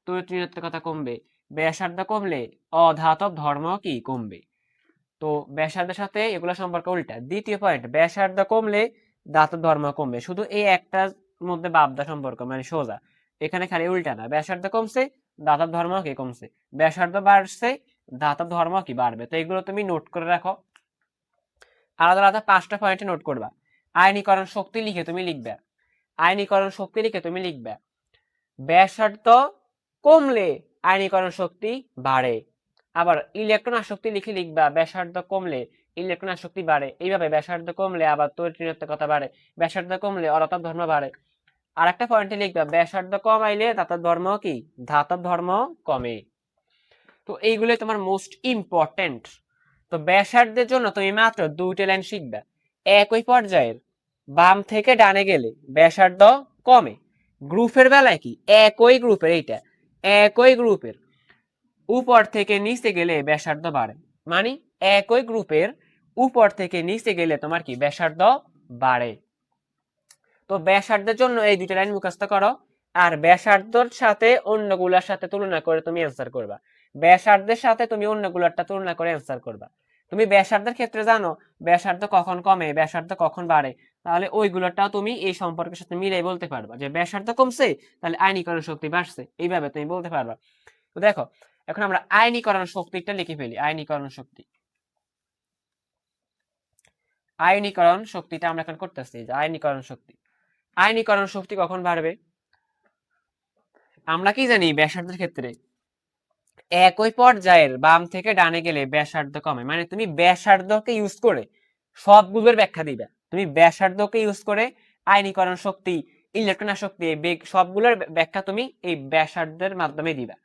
তড়িৎ ঋণাত্মকতা কমবে, ব্যাসার্ধ কমলে অধাতব ধর্ম কি কমবে। তো ব্যাসার্ধের সাথে এগুলো সম্পর্ক উল্টা। দ্বিতীয় পয়েন্ট, ব্যাসার্ধ কমলে ধাতব ধর্ম কমবে, শুধু এই একটার মধ্যে বাবদা সম্পর্ক, মানে সোজা। এখানে খালি উল্টা না, ব্যাসার্ধ কমছে ধাতব ধর্ম কি কমছে, ব্যাসার্ধ বাড়ছে ধাতব ধর্ম কি বাড়বে। তো এগুলো তুমি নোট করে রাখো, আলাদা আলাদা 5টা পয়েন্টে নোট করবা। আয়নীকরণ শক্তি লিখে তুমি লিখবে, আয়নীকরণ শক্তি লিখে তুমি লিখবে ব্যাসার্ধ কমলে আয়নীকরণ শক্তি বাড়ে। আবার ইলেকট্রন আসক্তি লিখে লিখবা ব্যাসার্ধ কমলে ইলেকট্রন আসক্তি বাড়ে। এইভাবে ব্যাসার্ধ কমলে আবার তড়িৎ ঋণাত্মকতা বাড়ে, ব্যাসার্ধ কমলে অধাতব ধর্ম বাড়ে। আর একটা পয়েন্টে লিখবা ব্যাসার্ধ কমাইলে ধাতব ধর্ম কি ধাতব ধর্ম কমে। তো এইগুলো তোমার মোস্ট ইম্পর্টেন্ট। তো ব্যাসার্ধের জন্য তুমি মাত্র দুইটা লাইন শিখবা, একই পর্যায়ের বাম থেকে ডানে গেলে ব্যাসার্ধ কমে, গ্রুপের বেলায় কি একই গ্রুপের, এইটা একই গ্রুপের উপর থেকে নিচে গেলে ব্যাসার্ধ বাড়ে, মানে একই গ্রুপের উপর থেকে নিচে গেলে তোমার কি ব্যাসার্ধ বাড়ে। তো ব্যাসার্ধের জন্য এই দুইটা লাইন মুখস্থ করো, আর ব্যাসার্ধর সাথে অন্যগুলোর সাথে তুলনা করে তুমি অ্যান্সার করবা, ব্যাসার্ধের সাথে তুমি অন্যগুলোরটা তুলনা করে অ্যান্সার করবা। তুমি ব্যাসার্ধের ক্ষেত্রে জানো ব্যাসার্ধ কখন কমে ব্যাসার্ধ কখন বাড়ে, তাহলে ওইগুলোটাও তুমি এই সম্পর্কের সাথে মিলাই বলতে পারবা যে ব্যাসার্ধ কমছে তাহলে আয়নীকরণ শক্তি বাড়ছে, এইভাবে তুমি বলতে পারবা। তো দেখো এখন আমরা আয়নীকরণ শক্তিটা লিখে ফেলি। আয়নীকরণ শক্তি, আয়নীকরণ শক্তিটা আমরা এখন করতেছি যে আয়নীকরণ শক্তি, আয়নীকরণ শক্তি কখন বাড়বে আমরা কি জানি, ব্যাসার্ধের ক্ষেত্রে একই পর্যায়ের বাম থেকে ডানে গেলে ব্যাসার্ধ কমে, মানে তুমি ব্যাসার্ধকে ইউজ করে সবগুলোর ব্যাখ্যা দিবা। তুমি ব্যাসার্ধকে ইউজ করে আয়নীকরণ শক্তি, ইলেকট্রন আসক্তি, এই বেগ সবগুলোর ব্যাখ্যা তুমি এই ব্যাসার্ধের মাধ্যমে দিবা।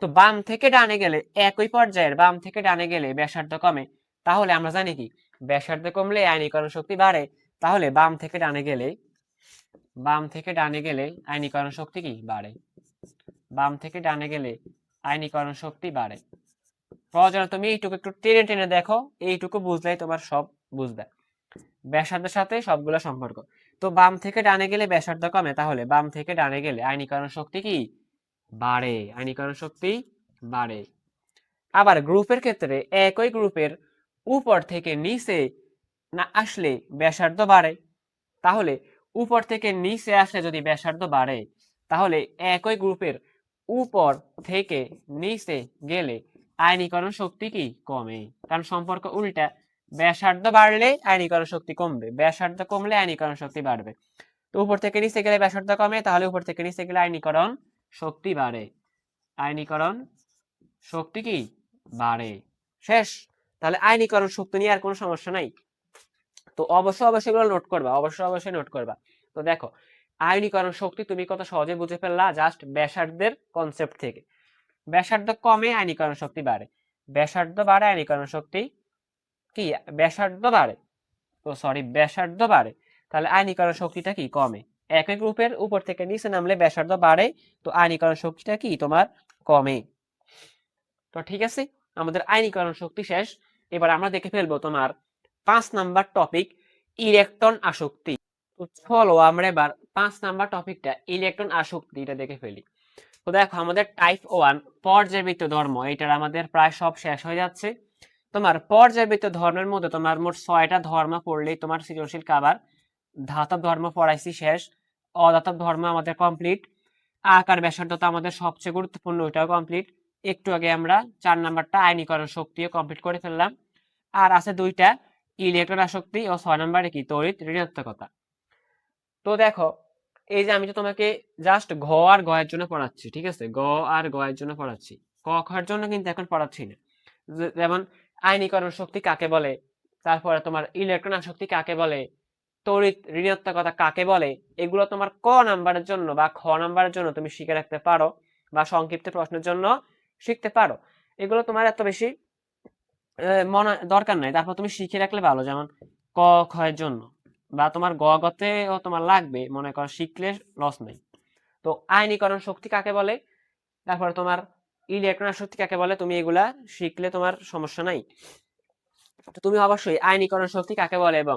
তো বাম থেকে ডানে গেলে একই পর্যায়ের বাম থেকে ডানে গেলে ব্যাসার্ধ কমে, তাহলে আমরা জানি কি ব্যাসার্ধ কমলে আয়নীকরণ শক্তি বাড়ে। তাহলে বাম থেকে ডানে গেলে আয়নীকরণ শক্তি কি বাড়ে, বাম থেকে ডানে গেলে আয়নীকরণ শক্তি বাড়ে। প্রয়োজনে তুমি এইটুকু একটু টেনে টেনে দেখো, এইটুকু বুঝলেই তোমার সব বুঝবে, ব্যাসার্ধের সাথে সবগুলো সম্পর্ক। তো বাম থেকে ডানে গেলে ব্যাসার্ধ কমে, তাহলে বাম থেকে ডানে গেলে আয়নীকরণ শক্তি কি বাড়ে, আয়নীকরণ শক্তি বাড়ে। আবার গ্রুপের ক্ষেত্রে একই গ্রুপের উপর থেকে নিচে না আসলে ব্যাসার্ধ বাড়ে। তাহলে উপর থেকে নিচে আসলে যদি ব্যাসার্ধ বাড়ে, তাহলে একই গ্রুপের উপর থেকে নিচে গেলে আয়নীকরণ শক্তি কি কমে, কারণ সম্পর্ক উল্টা। ব্যাসার্ধ বাড়লে আয়নীকরণ শক্তি কমবে, ব্যাসার্ধ কমলে আয়নীকরণ শক্তি বাড়বে। তো উপর থেকে নিচে গেলে ব্যাসার্ধ কমে, তাহলে উপর থেকে নিচে গেলে আয়নীকরণ শক্তি বাড়ে, আয়নীকরণ শক্তি কি বাড়ে। শেষ। তাহলে আয়নীকরণ শক্তি নিয়ে আর কোনো সমস্যা নাই। তো অবশ্যই এগুলো নোট করবা, অবশ্যই নোট করবা। তো দেখো আয়নীকরণ শক্তি তুমি কত সহজে বুঝে ফেললা জাস্ট ব্যাসার্ধের কনসেপ্ট থেকে। ব্যাসার্ধ কমে আয়নীকরণ শক্তি বাড়ে, ব্যাসার্ধ বাড়ে আয়নীকরণ শক্তি কি ব্যাসার্ধ বাড়ে, তো সরি ব্যাসার্ধ বাড়ে, তাহলে আয়নীকরণ শক্তিটা কি কমে। একই গ্রুপের উপর থেকে নিচে নামলে ব্যাসার্ধ বাড়ে, তো আয়নীকরণ শক্তিটা কি তোমার কমে। তো ঠিক আছে, আমাদের আয়নীকরণ শক্তি শেষ। এবার আমরা দেখে ফেলবো তোমার 5 নাম্বার টপিক ইলেকট্রন আসক্তি। তো চলো আমরা এবার 5 নাম্বার টপিকটা ইলেকট্রন আসক্তি এটা দেখে ফেলি। তো দেখো আমাদের টাইপ 1 পর্যায়বৃত্ত ধর্ম, এটার আমাদের প্রায় সব শেষ হয়ে যাচ্ছে। তোমার পর্যায়বৃত্ত ধর্মের মধ্যে তোমার মোট 6টা ধর্ম পড়লেই তোমার সৃজনশীল কাভার। ধাতব ধর্ম পড়াইছি শেষ, অধাতব ধর্ম আমাদের কমপ্লিট, আকার ব্যাসার্ধতা আমাদের সবচেয়ে গুরুত্বপূর্ণ, ওইটাও কমপ্লিট। একটু আগে আমরা 4 নাম্বারটা আয়নীকরণ শক্তিও কমপ্লিট করে ফেললাম। আর আছে 2টা ইলেকট্রন আসক্তি ও 6 নাম্বারে কি তড়িৎ ঋণাত্মকতা। তো দেখো এই যে আমি তো তোমাকে জাস্ট ঘ আর গ এর জন্য পড়াচ্ছি, ঠিক আছে, গ আর গ এর জন্য পড়াচ্ছি, ক খ এর জন্য কিন্তু এখন পড়াচ্ছি না। যেমন আয়নীকরণ শক্তি কাকে বলে, তারপরে তোমার ইলেকট্রন আসক্তি কাকে বলে, তড়িৎ ঋণাত্মকতা কাকে বলে, এগুলো তোমার ক নাম্বারের জন্য বা খ নাম্বারের জন্য তুমি শিখে রাখতে পারো, বা সংক্ষিপ্ত প্রশ্নের জন্য শিখতে পারো। এগুলো তোমার এত বেশি মনে দরকার নাই, তারপর তুমি শিখে রাখলে ভালো। যেমন ক খ এর জন্য বা তোমার গ গতেও তোমার লাগবে, মনে করো শিখলে লস নাই। তো আয়নীকরণ শক্তি কাকে বলে, তারপরে তোমার ইলেকট্রন আসক্তি কাকে বলে, তুমি এগুলা শিখলে তোমার সমস্যা নাই। তো তুমি অবশ্যই আয়নীকরণ শক্তি কাকে বলে এবং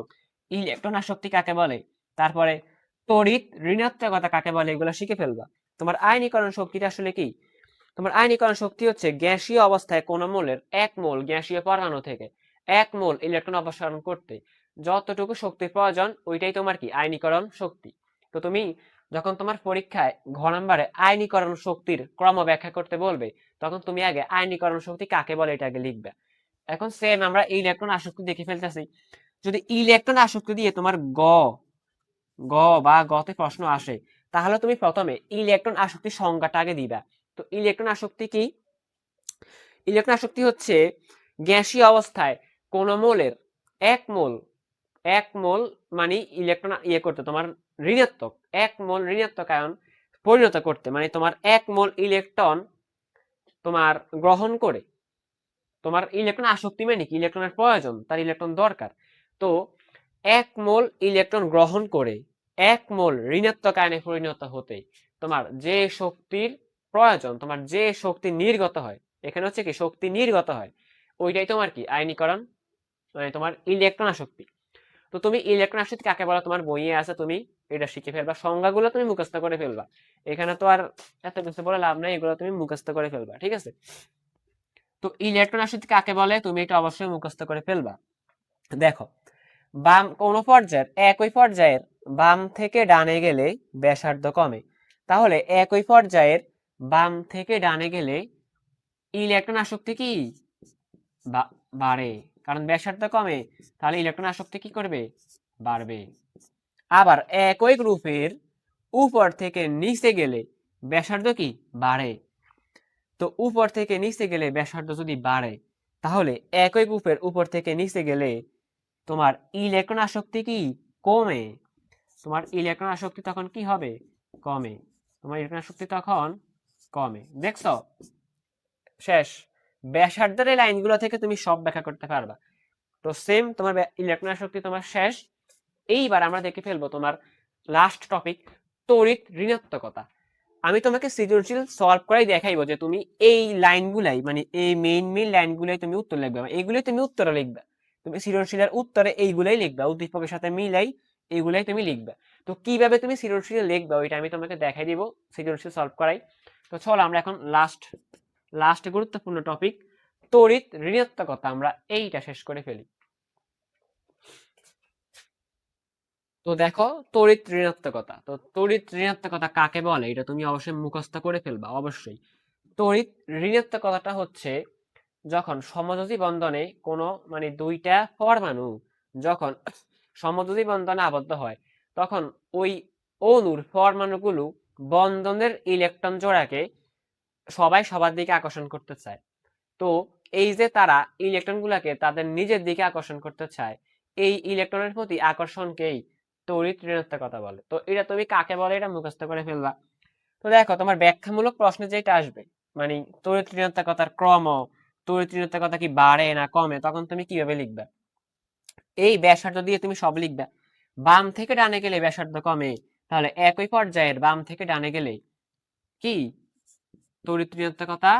ইলেকট্রন আসক্তি কাকে বলে, তারপরে তড়িৎ ঋণাত্মকতা কাকে বলে, এগুলো শিখে ফেলবা। তোমার আয়নীকরণ শক্তিটা আসলে কি, তোমার আয়নীকরণ শক্তি হচ্ছে গ্যাসীয় অবস্থায় কোন মোলের 1 মোল গ্যাসীয় পরমাণু থেকে 1 মোল ইলেকট্রন অপসারণ করতে যতটুকু শক্তির প্রয়োজন, ওইটাই তোমার কি আয়নীকরণ শক্তি। তো তুমি যখন তোমার পরীক্ষায় ঘ নাম্বারে আয়নীকরণ শক্তির ক্রম ব্যাখ্যা করতে বলবে, তখন তুমি আগে আয়নীকরণ শক্তি কাকে বলে এটা আগে লিখবে। এখন সেম আমরা ইলেকট্রন আসক্তি দেখে ফেলতেছি। যদি ইলেকট্রন আসক্তি দিয়ে তোমার গ গ বা গতে প্রশ্ন আসে, তাহলে তুমি প্রথমে ইলেকট্রন আসক্তির সংজ্ঞাটা আগে দিবা। তো ইলেকট্রন আসক্তি কি, ইলেকট্রন আসক্তি হচ্ছে গ্যাসীয় অবস্থায় কোন মোলের 1 মোল মানে ইলেকট্রন করতে তোমার ঋণাত্মক 1 মোল ঋণাত্মক আয়ন পরিণত করতে, মানে তোমার 1 মোল ইলেকট্রন তোমার গ্রহণ করে। তোমার ইলেকট্রন আসক্তি মানে কি, ইলেকট্রনের প্রয়োজন, তার ইলেকট্রন দরকার। তো 1 মোল ইলেকট্রন গ্রহণ করে 1 মোল ঋণাত্মক আয়নে পরিণত হতে তোমার যে শক্তির প্রয়োজন, তোমার যে শক্তি নির্গত হয়, এখানে হচ্ছে কি শক্তি নির্গত হয়, ওইটাই তোমার কি আয়নীকরণ, মানে তোমার ইলেকট্রন আসক্তি। তো তুমি ইলেকট্রন আসক্তি কাকে বলো তোমার বইয়ে আছে, তুমি এটা শিখে ফেলবা, সংজ্ঞাগুলো তুমি মুখস্থ করে ফেলবা। এখানে তো আর এত কিছু বলে লাভ নাই, এগুলো তুমি মুখস্থ করে ফেলবা, ঠিক আছে। তো ইলেকট্রন আসক্তি কাকে বলে তুমি এটা অবশ্যই মুখস্থ করে ফেলবা। দেখো বাম কোন পর্যায়ের একই পর্যায়ের বাম থেকে ডানে গেলে ব্যাসার্ধ কমে, তাহলে একই পর্যায়ের বাম থেকে ডানে গেলে ইলেকট্রন আসক্তি কি বাড়ে, কারণ ব্যাসার্ধ কমে, তাহলে ইলেকট্রন আসক্তি কি করবে বাড়বে। আবার একই গ্রুপের উপর থেকে নিচে গেলে ব্যাসার্ধ কি বাড়ে। তো উপর থেকে নিচে গেলে ব্যাসার্ধ যদি বাড়ে, তাহলে একই গ্রুপের উপর থেকে নিচে গেলে তোমার ইলেকট্রন আসক্তি কি কমে, তোমার ইলেকট্রন আসক্তি তখন কি হবে, কমে, তোমার ইলেকট্রন আসক্তি তখন কমে। দেখছো, শেষ। ব্যাসার্ধের এই লাইনগুলো থেকে তুমি সব ব্যাখ্যা করতে পারবা। তো সেম তোমার ইলেকট্রন আসক্তি তোমার শেষ। এইবার আমরা দেখে ফেলবো তোমার লাস্ট টপিক, তড়িৎ ঋণাত্মকতা। আমি তোমাকে সৃজনশীল সলভ করাই দেখাইবো যে তুমি এই লাইনগুলাই, মানে এই মেইন লাইনগুলাই তুমি উত্তর লিখবে, এইগুলাই তুমি উত্তরে লিখবে। তুমি সৃজনশীলের উত্তরে এইগুলাই লিখবা, উদ্দীপকের সাথে মিলাই এইগুলাই তুমি লিখবে। তো কিভাবে তুমি সৃজনশীল লিখবে ওইটা আমি তোমাকে দেখাই দিব সৃজনশীল সলভ করাই। তো চলো আমরা এখন লাস্ট গুরুত্বপূর্ণ টপিক, তড়িৎ ঋণাত্মকতা, আমরা এইটা শেষ করে ফেলি। তো দেখো, তড়িৎ ঋণাত্মকতা, তো তড়িৎ ঋণাত্মকতা কাকে বলে এটা তুমি অবশ্যই মুখস্থ করে ফেলবা অবশ্যই। তড়িৎ ঋণাত্মকতাটা হচ্ছে যখন সমযোজী বন্ধনে কোনো, মানে দুইটা পরমাণু যখন সমযোজী বন্ধনে আবদ্ধ হয়, তখন ওই অণুর পরমাণুগুলো বন্ধনের ইলেকট্রন জোড়াকে সবাই সবার দিকে আকর্ষণ করতে চায়। তো এই যে তারা ইলেকট্রনগুলোকে তাদের নিজের দিকে আকর্ষণ করতে চায়, এই ইলেকট্রনের প্রতি আকর্ষণকেই তড়িৎ ঋণাত্মকতা বলে। তো এটা তুমি কাকে বলে এটা মুখস্থ করে ফেলবা। তো দেখো, তোমার ব্যাখ্যামূলক প্রশ্নে যেটা আসবে, মানে তড়িৎ ঋণাত্মকতার ক্রম, তড়িৎ ঋণাত্মকতা কি বাড়ে না কমে, তখন তুমি কিভাবে লিখবে, এই ব্যাসার্ধ দিয়ে তুমি সব লিখবে। বাম থেকে ডানে গেলে ব্যাসার্ধ কমে, তাহলে একই পর্যায়ের বাম থেকে ডানে গেলে কি তড়িৎ ঋণাত্মকতা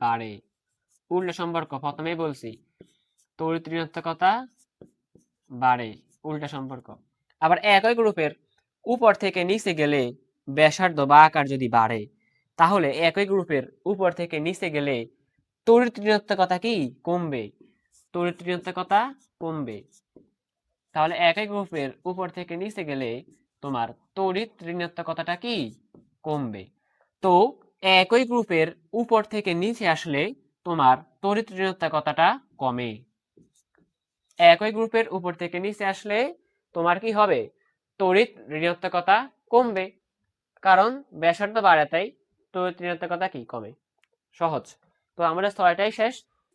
বাড়ে। উল্টো সম্পর্ক প্রথমেই বলছি, তড়িৎ ঋণাত্মকতা বাড়ে, উল্টা সম্পর্ক। আবার একই গ্রুপের উপর থেকে নিচে গেলে ব্যাসার্ধ বা আকার যদি বাড়ে, তাহলে একই গ্রুপের উপর থেকে নিচে গেলে তড়িৎ ঋণাত্মকতা কি কমবে, তড়িৎ ঋণাত্মকতা কমবে। তাহলে একই গ্রুপের উপর থেকে নিচে গেলে তোমার তড়িৎ ঋণাত্মকতাটা কি কমবে। তো একই গ্রুপের উপর থেকে নিচে আসলে তোমার তড়িৎ ঋণাত্মকতাটা কমে। একই গ্রুপের উপর থেকে নিচে আসলে তোমার কি হবে, তড়িৎ ঋণাত্মকতা কমবে, কারণ ব্যাসার্ধ বাড়াতেই তড়িৎ ঋণাত্মকতা কি কমে। সহজ। তো আমাদের 6টাই শেষ।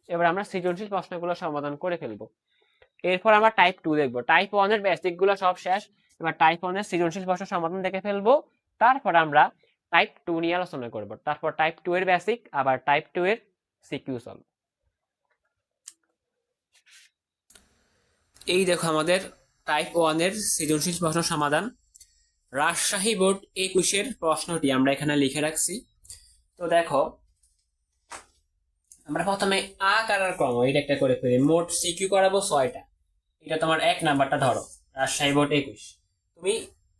এবার আমরা সৃজনশীল প্রশ্নগুলো সমাধান করে ফেলবো। এরপর আমরা টাইপ 2 দেখবো। টাইপ 1 এর বেসিক গুলো সব শেষ। এবার টাইপ 1 এর সৃজনশীল প্রশ্ন সমাধান দেখে ফেলবো। তারপর আমরা টাইপ 2 নিয়ে আলোচনা করব। তারপর টাইপ 2 এর বেসিক, আবার টাইপ 2 এর সিকিউ সলভ। এই দেখো আমাদের টাইপ 1 এর সৃজনশীল প্রশ্ন সমাধান। রাজশাহী বোর্ড 21 এর প্রশ্নটি আমরা এখানে লিখে রাখছি। তো দেখো, আমরা প্রথমে আকার আর ক্রম এটা একটা করে ফেলি। মোট সিকিউ করাবো 6টা। এটা তোমার 1 নাম্বারটা ধরো, রাজশাহী বোর্ড 21। তুমি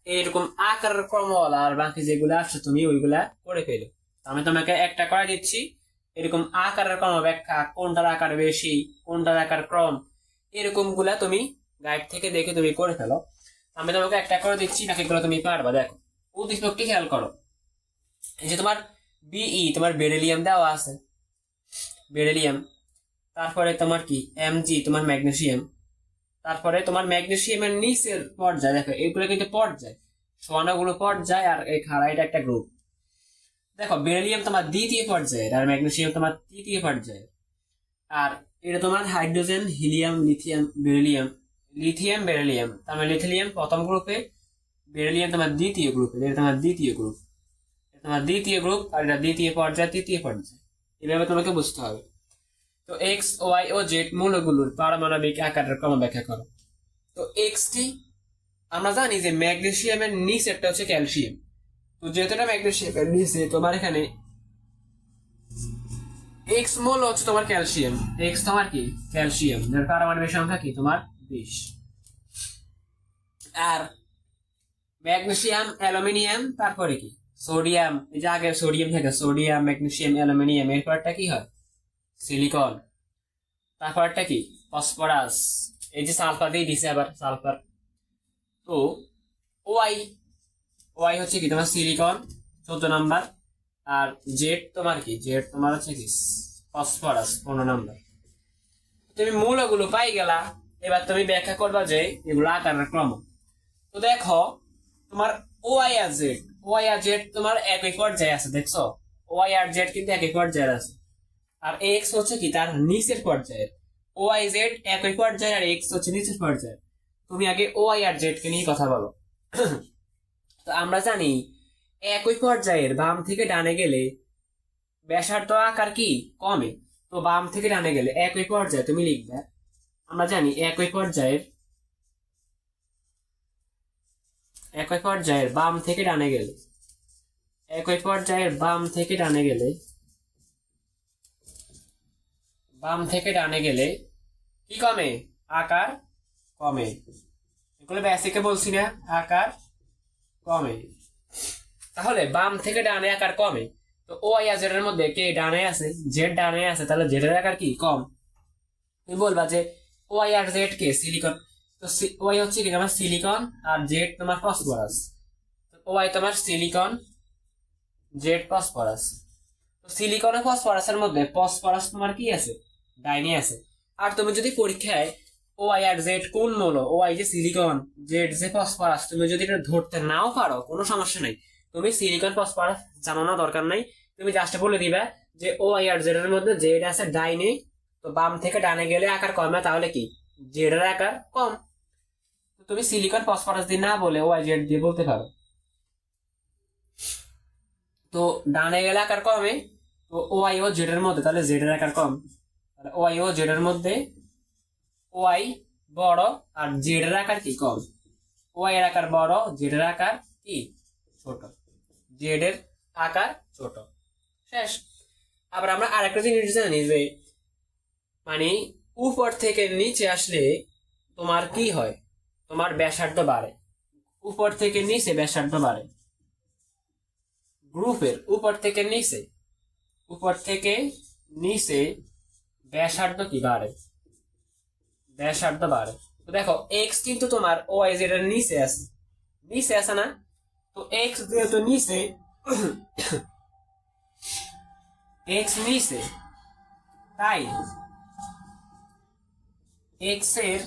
এরকম আকার ক্রমওয়ালা আর বাকি যেগুলো আসছে তুমি ওইগুলা করে ফেলো। আমি তোমাকে একটা করে দিচ্ছি, এরকম আকারের ক্রম ব্যাখ্যা, কোনটার আকার বেশি, কোনটার আকার ক্রম, এরকম গুলা তুমি গাইড থেকে দেখে তুমি করে ফেলো। আমি তোমাকে একটা করে দিচ্ছি, বাকিগুলো তুমি পারবা। দেখো, উদ্দীপকটি খেয়াল করো। এই যে তোমার বিই, তোমার বেরিলিয়াম দেওয়া আছে, বেরিলিয়াম। তারপরে তোমার কি এমজি, তোমার ম্যাগনেসিয়াম। তারপরে তোমার ম্যাগনেসিয়ামের নিচের পর্যায়ে, দেখো এগুলো কিন্তু পর্যায়, সোনাগুলো পর্যায়, আর এই খাড়া এটা একটা গ্রুপ। দেখো, বেরিলিয়াম তোমার দ্বিতীয় পর্যায়ের, আর ম্যাগনেসিয়াম তোমার তৃতীয় পর্যায়ের। আর এটা তোমার hydrogen, helium, lithium, beryllium, lithium beryllium, তার মানে লিথিয়াম প্রথম গ্রুপে, বেরিলিয়াম তোমার দ্বিতীয় গ্রুপে, এটা তোমার দ্বিতীয় গ্রুপ, তোমার দ্বিতীয় গ্রুপ, আর এটা দ্বিতীয় পর্যায়, তৃতীয় পর্যায়। এভাবে তোমাকে বুঝতে হবে। তো এক্স, ওয়াই ও জেড মূলগুলোর পারমাণবিক আকারের ক্রম ব্যাখ্যা করো। তো এক্স টি আমরা জানি যে ম্যাগনেসিয়ামের নিচেরটা হচ্ছে ক্যালসিয়াম। তো যেহেতু এটা ম্যাগনেসিয়ামের নিচে, তোমার এখানে এক্স মূল হচ্ছে তোমার ক্যালসিয়াম। এক্স তোমার কি ক্যালসিয়াম, যার পারমাণবিক সংখ্যা কি তোমার 20। আর ম্যাগনেসিয়াম, অ্যালুমিনিয়াম, তারপরে কি সোডিয়াম। এই যে আগে সোডিয়াম থাকে, সোডিয়াম, ম্যাগনেসিয়াম, অ্যালুমিনিয়াম, এরপরটা কি হয় সিলিকন। তারপরটা কি ফসফরাস। এই যে সালফার দিয়ে দিছে আবার সালফার। তো ওয়াই, ওয়াই হচ্ছে কি তোমার সিলিকন 14 নাম্বার। আর জেড তোমার কি, জেড তোমার হচ্ছে কি ফসফরাস 15 নাম্বার। তুমি মূলগুলো পাই গেলা। এবার তুমি ব্যাখ্যা করবা যে এগুলো আকারের ক্রম। তো দেখো, তোমার ওয়াই আর জেড, ওয়াই আর জেড তোমার একই পর্যায়ে আছে, দেখছো ওয়াই আর জেড কিন্তু একই পর্যায়ে আছে। আর এক্স হচ্ছে কি তার নিচের পর্যায়ের। ওয়াই জেড একই পর্যায়ে আর এক্স হচ্ছে নিচের পর্যায়ে। তুমি আগে ওয়াই আর জেড কে নিয়ে কথা বলো। তো আমরা জানি একই পর্যায়ের বাম থেকে ডানে গেলে ব্যাসার্ধ আকার কি কমে। তো বাম থেকে ডানে গেলে একই পর্যায়ে তুমি লিখবে, আমরা জানি একই পর্যায়ের বাম থেকে ডানে গেলে, একই পর্যায়ের বাম থেকে ডানে গেলে, বাম থেকে ডানে গেলে কি কমে? আকার কমে। এগুলো বেসিকে বলছি না, আকার কমে। তাহলে বাম থেকে ডানে আকার কমে। তো ওয়াই আর জেড এর মধ্যে কে ডানে আছে? জেড ডানে আছে, তাহলে জেড এর আকার কি কম। তুমি বলবা যে ওয়াই আর জেড কে সিলিকন। তো ওয়াই হচ্ছে কি তোমার সিলিকন আর জেড তোমার ফসফরাস। ওয়াই তোমার সিলিকন, জেড ফসফরাস। তো সিলিকন ও ফসফরাসের মধ্যে ফসফরাস তোমার কি আছে? ডাইনে আছে। আর তুমি যদি পরীক্ষায় ওয়াই আর জেড কোন মৌল, ওয়াই যে সিলিকন, জেড যে ফসফরাস, তুমি যদি এটা ধরতে নাও পারো কোনো সমস্যা নাই। তুমি সিলিকন ফসফরাস জানো না, দরকার নাই। তুমি জাস্ট বলে দিবা যে ওয়াই আর জেড এর মধ্যে জেড আছে ডাইনে, তো বাম থেকে ডানে গেলে আকার কমে, তাহলে কি জেড এর আকার কম। তুমি সিলিকন ফসফরাস দিয়ে না বলে ওয়াই জেড দিয়ে বলতে পারো। তো ডানে গেলে আকার কমে, তো ওয়াই ও জেড এর মধ্যে, তাহলে জেড এর আকার কম। তাহলে ওয়াই ও জেড এর মধ্যে ওয়াই বড় আর জেড এর আকার কি কম। ওয়াই এর আকার বড়, জেড এর আকার কি ছোট, জেড এর আকার ছোট। শেষ। আবার আমরা আরেকটা জিনিস জানি যে মানে উপর থেকে নিচে আসলে তোমার কি হয়? তোমার ব্যাসার্ধ বাড়ে। উপর থেকে নিচে ব্যাসার্ধ বাড়ে। গ্রুপের উপর থেকে নিচে, উপর থেকে নিচে ব্যাসার্ধ কি বাড়ে? ব্যাসার্ধ বাড়ে। তো দেখো এক্স কিন্তু তোমার ওয়াই জেড এর নিচে আছে, নিচে আছে না? তো এক্স যেহেতু নিচে, এক্স নিচে, তাই এক্স এর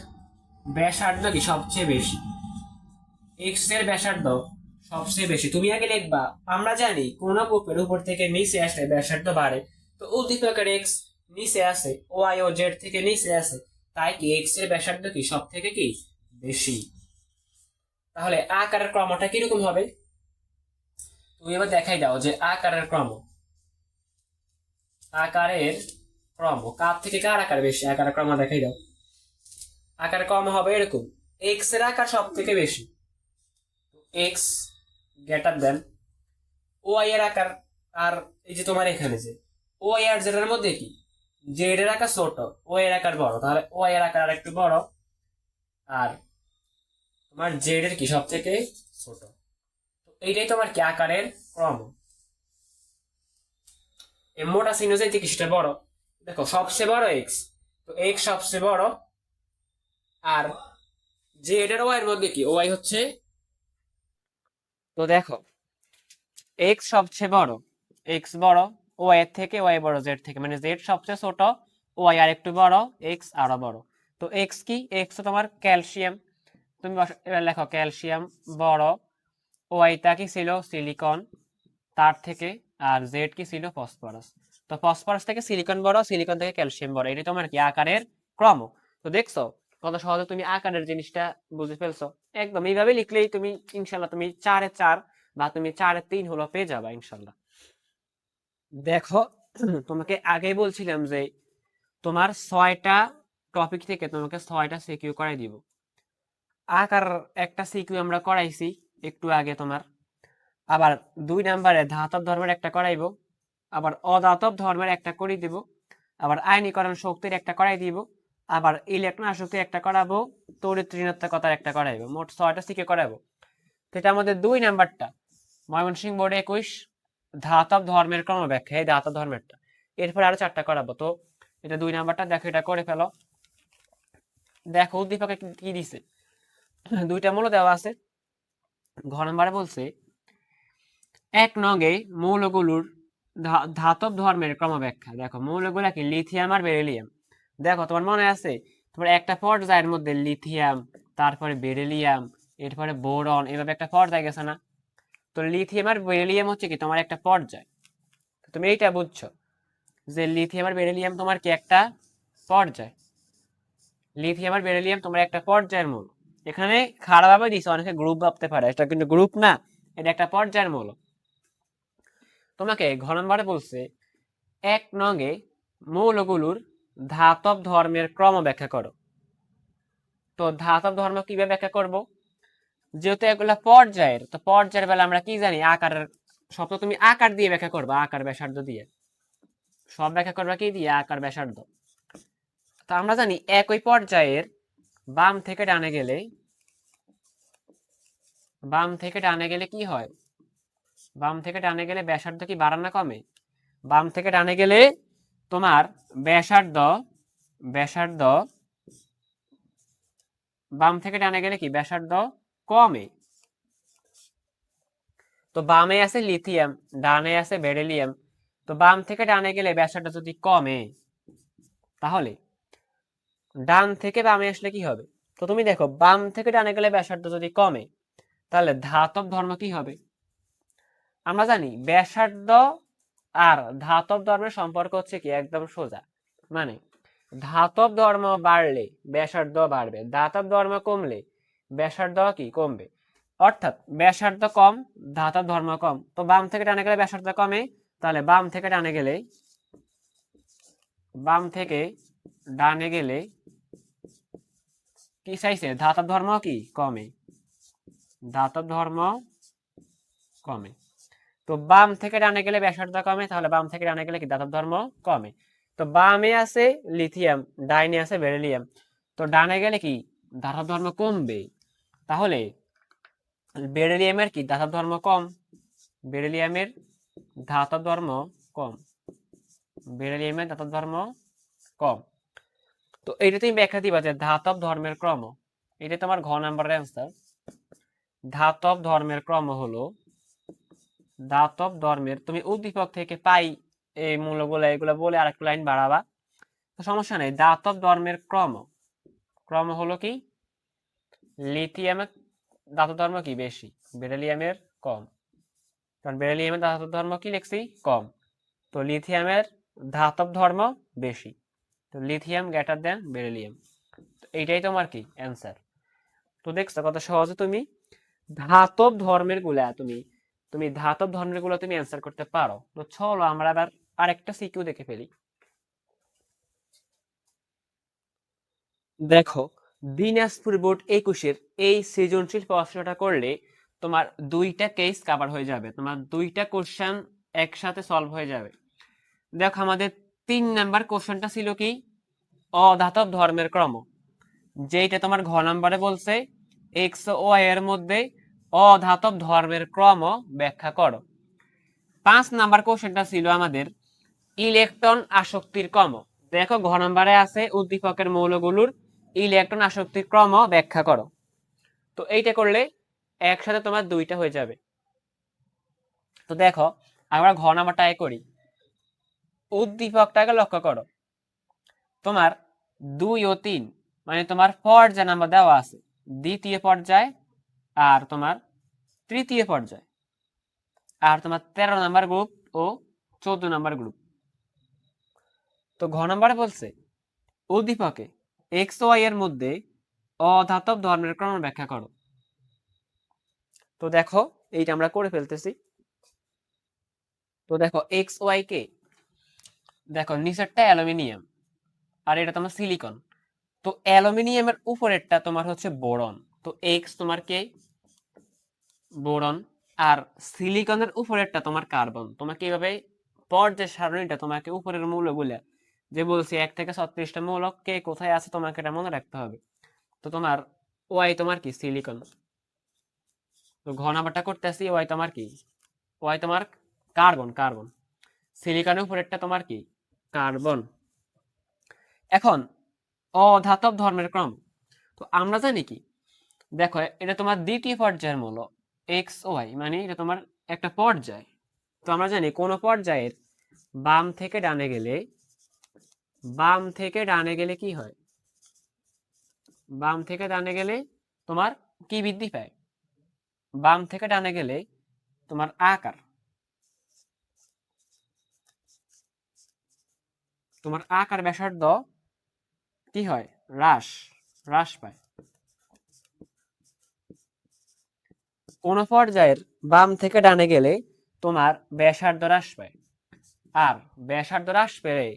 ব্যাসার্ধ কি সবচেয়ে বেশি। এক্স এর ব্যাসার্ধ সবচেয়ে বেশি। তুমি আগে লিখবা, আমরা জানি কোন গ্রুপের উপর থেকে নিচে আসলে ব্যাসার্ধ বাড়ে। তো উদ্দীপকের এক্স নিচে আছে, ওয়াই ও জেড থেকে নিচে আছে, তাই কি এক্স এর ব্যাসার্ধ কি সব থেকে কি বেশি। তাহলে আকারের ক্রমটা কিরকম হবে? তুমি এবার দেখাই দাও যে আকারের ক্রম, আকারের ক্রম কার থেকে কার আকার বেশি, আকারের ক্রম দেখাই দাও। আকারের ক্রম হবে এরকম, এক্স এর আকার সব থেকে বেশি, এক্স গ্রেটার দেন ওয়াই এর আকার। আর এই যে তোমার এখানে যে ওয়াই আর জেড এর মধ্যে কি জেড এর আকার ছোট, ওয়াই এর আকার বড়, তাহলে ওয়াই এর আকার আর একটু বড়, আর তোমার জেড এর কি সব থেকে ছোট। তো এইটাই তোমার কি আকারের ক্রম। এই মোটা চিহ্ন যাইতে কি সেটা বড়। দেখো সবচেয়ে বড় এক্স, তো এক্স সবচেয়ে বড়, আর জেড এর ওয়াই এর মধ্যে কি ওয়াই হচ্ছে। তো দেখো এক্স সবচেয়ে বড়, এক্স বড় ওয়াই এর থেকে, ওয়াই বড় জেড থেকে, মানে জেড সবচেয়ে ছোট, ওয়াই আর একটু বড়, এক্স আরো বড়। তো এক্স কি? এক্স তোমার ক্যালসিয়াম। তুমি এবার লেখো ক্যালসিয়াম বড়, ওয়াইটা কি ছিল সিলিকন তার থেকে, আর জেড কি ছিল ফসফরাস। তো ফসফরাস থেকে সিলিকন বড়, সিলিকন থেকে ক্যালসিয়াম বড়। এটা তোমার কি আকারের ক্রম। তো দেখছো কত সহজে তুমি আকারের জিনিসটা বুঝে ফেলছো। একদম এইভাবে লিখলেই তুমি ইনশাল্লাহ তুমি 4-4 বা তুমি 4-3 হলো পেয়ে যাবা ইনশাল্লাহ। দেখো তোমাকে আগেই বলছিলাম যে তোমার 6টা টপিক থেকে তোমাকে 6টা সিকিউ করাই দিব। আকার একটা সিকিউ আমরা করাইছি একটু আগে তোমার। আবার 2 নম্বরে ধাতব ধর্মের একটা করাইবো, আবার অধাতব ধর্মের একটা করে দিব, আবার আয়নীকরণ শক্তির একটা করাই দিব, আবার ইলেকট্রন আসক্তির একটা করাবো, তড়িৎ ঋণাত্মকতার একটা করাইবো। মোট 6টা সিকে করাবো। তো এটা আমাদের 2 নাম্বারটা ময়মনসিংহ বোর্ডে 21 ধাতব ধর্মের ক্রম ব্যাখ্যা, এই ধাতব ধর্মেরটা। এরপরে আরো 4টা করাবো। তো এটা 2 নাম্বারটা দেখো, এটা করে ফেলো। দেখো উদ্দীপকে কি দিছে, 2টা মৌল দেওয়া আছে। ঘ নম্বরে বলছে 1 নগে মৌলগুলোর ধাতব ধর্মের ক্রম ব্যাখ্যা। দেখো মৌলগুলা কি লিথিয়াম আর বেরিলিয়াম। দেখো তোমার মনে আছে তোমার একটা পর্যায়ের মধ্যে লিথিয়াম, তারপরে বেরিলিয়াম, এরপরে বোরন, এভাবে একটা পর্যায় গেছে না? তো লিথিয়াম আর বেরিলিয়াম হচ্ছে কি তোমার একটা পর্যায়। তুমি এইটা বুঝছো যে লিথিয়াম আর বেরিলিয়াম তোমার কি একটা পর্যায়। লিথিয়াম আর বেরিলিয়াম তোমার একটা পর্যায়ের মৌল। এখানে খারাপভাবে দিছে, অনেকে গ্রুপ ভাবতে পারে, এটা কিন্তু গ্রুপ না, এটা একটা পর্যায়ের মৌল। তোমাকে ঘ নম্বরে বলছে 1 নং-এ মৌলগুলোর ধাতব ধর্মের ক্রম ব্যাখ্যা করো। তো ধাতব ধর্ম কিভাবে ব্যাখ্যা করব? যেহেতু এগুলা পর্যায়ের, তো পর্যায়ের বেলা আমরা কি জানি, আকারের সব তো তুমি আকার দিয়ে ব্যাখ্যা করবা, আকার ব্যাসার্ধ দিয়ে সব ব্যাখ্যা করবা, কি দিয়ে? আকার ব্যাসার্ধ। তো আমরা জানি একই পর্যায়ের বাম থেকে ডানে গেলে, বাম থেকে ডানে গেলে কি হয়? বাম থেকে ডানে গেলে ব্যাসার্ধ কি বাড়ে না কমে? বাম থেকে ডানে গেলে তোমার ব্যাসার্ধ, ব্যাসার্ধ বাম থেকে ডানে গেলে কি ব্যাসার্ধ কমে। তো বামে আছে লিথিয়াম, ডানে আছে বেরিলিয়াম। তো বাম থেকে ডানে গেলে ব্যাসার্ধ যদি কমে, তাহলে ডান থেকে বামে আসলে কি হবে? তো তুমি দেখো, বাম থেকে ডানে গেলে ব্যাসার্ধ যদি কমে, তাহলে ধাতব ধর্ম কি হবে? আমরা জানি ব্যাসার্ধ আর ধাতব ধর্মের সম্পর্ক হচ্ছে কি একদম সোজা। মানে ধাতব ধর্ম বাড়লে ব্যাসার্ধ বাড়বে, ধাতব ধর্ম কমলে ব্যাসার্ধ কি কমবে। অর্থাৎ ব্যাসার্ধ কম, ধাতব ধর্ম কম। তো বাম থেকে ডানে গেলে ব্যাসার্ধ কমে, তাহলে বাম থেকে ডানে গেলে, বাম থেকে ডানে গেলে কি চাইছে? ধাতব ধর্ম কি কমে, ধাতব ধর্ম কমে। তো বাম থেকে ডানে গেলে ব্যাসার্ধ কমে, তাহলে বাম থেকে ডানে গেলে কি ধাতব ধর্ম কমে। তো বামে আছে লিথিয়াম, ডাইনে আছে বেরিলিয়াম। তো ডানে গেলে কি ধাতব ধর্ম কমবে, তাহলে বেরিলিয়ামের কি ধাতব ধর্ম কম, বেরিলিয়ামের ধাতব ধর্ম কম, বেরিলিয়ামের ধাতব ধর্ম কম। তো এইটা তুমি ব্যাখ্যা দিবা যে ধাতব ধর্মের ক্রম, এটা তোমার ঘ নাম্বারের অ্যান্সার। ধাতব ধর্মের ক্রম হলো, ধাতব ধর্মের, তুমি উদ্দীপক থেকে পাই এই মূলগুলো এগুলো বলে আরেকটা লাইন বাড়াবা, তো সমস্যা নেই। ধাতব ধর্মের ক্রম, ক্রম হলো কি লিথিয়ামের ধাতব ধর্ম কি বেশি, বেরিলিয়ামের কম। কারণ বেরিলিয়ামের ধাতব ধর্ম কি লিখছি কম, তো লিথিয়ামের ধাতব ধর্ম বেশি। তো লিথিয়াম গ্রেটার দেন বেরিলিয়াম। এইটাই তোমার কি অ্যান্সার। তো দেখছো কত সহজে তুমি ধাতব ধর্মের গুলা তুমি তুমি ধাতব ধর্মের গুলো তুমি অ্যান্সার করতে পারো। তো চলো আমরা আবার আরেকটা সিকিউ দেখে ফেলি। দেখো, দিনাজপুর বোর্ড 21-এর এই সৃজনশীল প্রশ্নটা করলে তোমার দুইটা কেস কভার হয়ে যাবে, তোমার দুইটা কোশ্চেন একসাথে সলভ হয়ে যাবে। দেখো, আমাদের 3 নাম্বার কোশ্চেনটা ছিল কি অধাতব ধর্মের ক্রম, যেটা তোমার ঘ নাম্বারে বলছে এক্স ও ওয়াই এর মধ্যে অধাতব ধর্মের ক্রম ব্যাখ্যা করো। 5 নাম্বার কোশ্চেনটা ছিল আমাদের ইলেকট্রন আসক্তির ক্রম। দেখো, ঘ নাম্বারে আছে উদ্দীপকের মৌলগুলোর ইলেকট্রন আসক্তির ক্রম ব্যাখ্যা করো। তো এইটা করলে একসাথে তোমার দুইটা হয়ে যাবে। তো দেখো, আমরা ঘ নাম্বারটাই করি। উদ্দীপকটাকে লক্ষ্য করো, তোমার 2 ও 3 মানে তোমার পর্যায় নাম্বার দেওয়া আছে, দ্বিতীয় পর্যায় আর তোমার তৃতীয় পর্যায়, আর তোমার 13 নাম্বার গ্রুপ ও 14 নাম্বার গ্রুপ। তো ঘ নাম্বারে বলছে উদ্দীপকে এক্স ওয়াই এর মধ্যে অধাতব ধর্মের ক্রম ব্যাখ্যা করো। তো দেখো, এইটা আমরা করে ফেলতেছি। তো দেখো এক্স ওয়াই কে, দেখো নিচেরটা অ্যালুমিনিয়াম আর এটা তোমার সিলিকন। তো অ্যালুমিনিয়ামের উপরেরটা তোমার হচ্ছে বোরন, তো এক্স তোমার কে বোরন। আর সিলিকনের উপরেরটা তোমার কার্বন। তোমাকে এইভাবে পর্যায় সারণীটা তোমাকে উপরের মৌলগুলো যে বলছি 1 থেকে 36টা মৌল কে কোথায় আছে তোমাকে এটা মনে রাখতে হবে। তো তোমার ওয়াই তোমার কি সিলিকন। তো ঘ নাম্বারটা করতেছি, ওয়াই তোমার কি, ওয়াই তোমার কার্বন, কার্বন। সিলিকনের উপরেরটা তোমার কি কার্বন। এখন অধাতব ধর্মের ক্রম, তো আমরা জানি কি, দেখো এটা তোমার দ্বিতীয় পর্যায়ের মৌল এক্স ওয়াই, মানে এটা তোমার একটা পর্যায়। তো আমরা জানি কোন পর্যায়ের বাম থেকে ডানে গেলে, বাম থেকে ডানে গেলে কি হয়, বাম থেকে ডানে গেলে তোমার কি বৃদ্ধি পায়, বাম থেকে ডানে গেলে তোমার আকার, তোমার আকার ব্যাসার্ধ কি হয় হ্রাস পায়। কোন পর্যায়ের বাম থেকে ডানে গেলে তোমার ব্যাসার্ধ হ্রাস পায়। আর ব্যাসার্ধ হ্রাস পেলে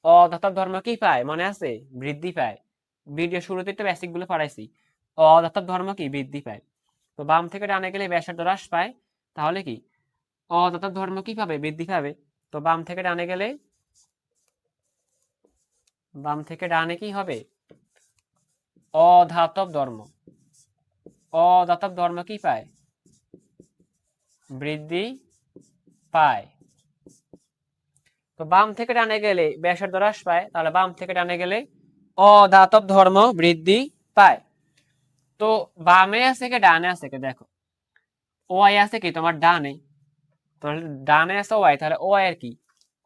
অধাতব ধর্ম কি পায় মনে আছে? বৃদ্ধি পায়। ভিডিও শুরুতে একটু বেসিক গুলো পড়াইছি। অধাতব ধর্ম কি বৃদ্ধি পায়। তো বাম থেকে ডানে গেলে ব্যাসার্ধ হ্রাস পায়, তাহলে কি অধাতব ধর্ম কি পাবে? বৃদ্ধি পাবে। তো বাম থেকে ডানে গেলে, বাম থেকে ডানে কি হবে? অধাতব ধর্ম, অধাতব ধর্ম কি পায়? বৃদ্ধি পায়। তো বাম থেকে ডানে গেলে ব্যাসার্ধ হ্রাস পায়, তাহলে বাম থেকে ডানে গেলে অধাতব ধর্ম বৃদ্ধি পায়। তো বামে আছে কি ডানে আছে কি? দেখো ওয়াই আছে কি তোমার ডানে, তাহলে ডানে আছে ওয়াই, তাহলে ওয়াই এর কি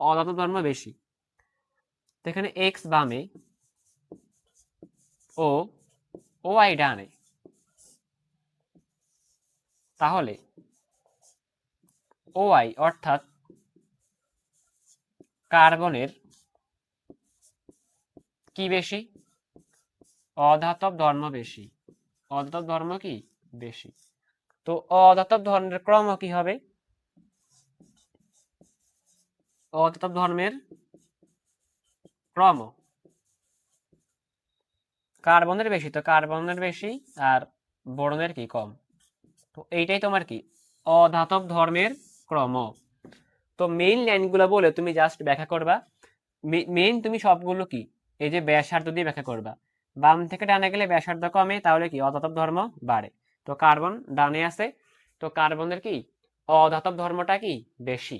অধাতব ধর্ম বেশি। তো এখানে এক্স বামে ও ওয়াই ডানে, তাহলে ওয়াই অর্থাৎ কার্বনের কি বেশি? অধাতব ধর্ম বেশি। অধাতব ধর্ম কি বেশি। তো অধাতব ধর্মের ক্রম কি হবে? অধাতব ধর্মের ক্রম কার্বনের বেশি, তো কার্বনের বেশি আর বোরনের কি কম। তো এইটাই তোমার কি অধাতব ধর্মের ক্রম। তো মেইন লাইনগুলো বলে তুমি জাস্ট ব্যাখ্যা করবা। মেইন তুমি সবগুলো কি এই যে ব্যাসার্ধ দিয়ে ব্যাখ্যা করবা। বাম থেকে ডানে গেলে ব্যাসার্ধ কমে, তাহলে কি অধাতব ধর্ম বাড়ে। তো কার্বন ডানে আছে, তো কার্বনের কি অধাতব ধর্মটা কি বেশি।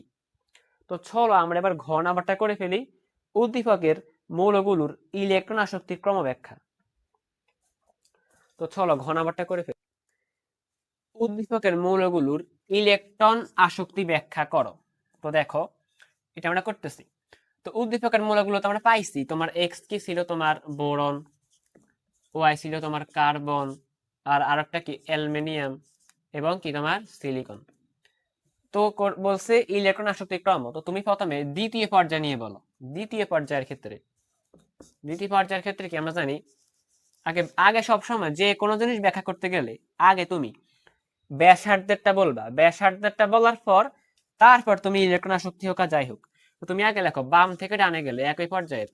তো চলো আমরা এবার ঘ নাম্বারটা করে ফেলি। উদ্দীপকের মৌলগুলোর ইলেকট্রন আসক্তির ক্রম ব্যাখ্যা। তো চলো ঘ নাম্বারটা করে ফেলি। উদ্দীপকের মৌলগুলোর ইলেকট্রন আসক্তি ব্যাখ্যা করো। তো দেখো এটা আমরা করতেছি। তো উদ্দীপকের মৌলগুলো তো আমরা পাইছি। তোমার এক্স কি ছিল? তোমার বোরন। ওয়াই ছিল তোমার কার্বন, আর আরেকটা কি অ্যালুমিনিয়াম, এবং কি তোমার সিলিকন। তো বলছে ইলেকট্রন আসক্তি ক্রম। তো তুমি প্রথমে দ্বিতীয় পর্যায় নিয়ে বলো। দ্বিতীয় পর্যায়ের ক্ষেত্রে কি আমরা জানি আগে আগে সবসময় যে কোনো জিনিস ব্যাখ্যা করতে গেলে আগে তুমি ব্যাসার্ধেরটা বলবা। ব্যাসার্ধেরটা বলার পর তারপর তুমি ইলেকট্রন আসক্তি হোক আর যাই হোক, তো তুমি আগে লেখো বাম থেকে ডানে গেলে একই পর্যায়ের,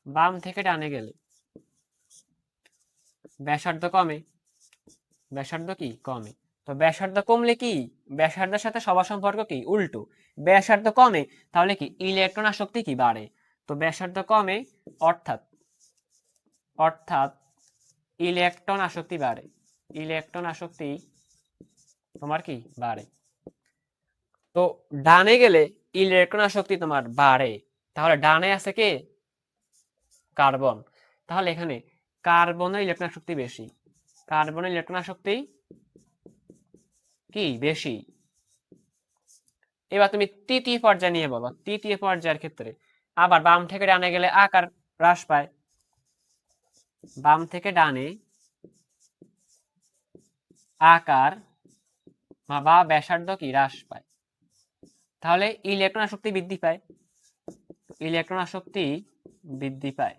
বাম থেকে ডানে গেলে ব্যাসার্ধ কমে। ব্যাসার্ধ কি কমে। তো ব্যাসার্ধ কমলে কি ব্যাসার্ধের সাথে সবার সম্পর্ক কি উল্টো। ব্যাসার্ধ কমে তাহলে কি ইলেকট্রন আসক্তি কি বাড়ে। তো ব্যাসার্ধ কমে অর্থাৎ অর্থাৎ ইলেকট্রন আসক্তি বাড়ে। ইলেকট্রন আসক্তি তোমার কি বাড়ে। তো ডানে গেলে ইলেকট্রন আসক্তি তোমার বাড়ে, তাহলে ডানে আছে কে? কার্বন। তাহলে এখানে কার্বনের ইলেকট্রন আসক্তি বেশি। কার্বনের ইলেকট্রন আসক্তি কি বেশি। এবার তুমি তৃতীয় পর্যায়ে নিয়ে বলো। তৃতীয় পর্যায়ের ক্ষেত্রে আবার বাম থেকে ডানে গেলে আকার হ্রাস পায়। বাম থেকে ডানে আকার বা ব্যাসার্ধ কি হ্রাস পায়, তাহলে ইলেকট্রন আসক্তি বৃদ্ধি পায়। ইলেকট্রন আসক্তি বৃদ্ধি পায়।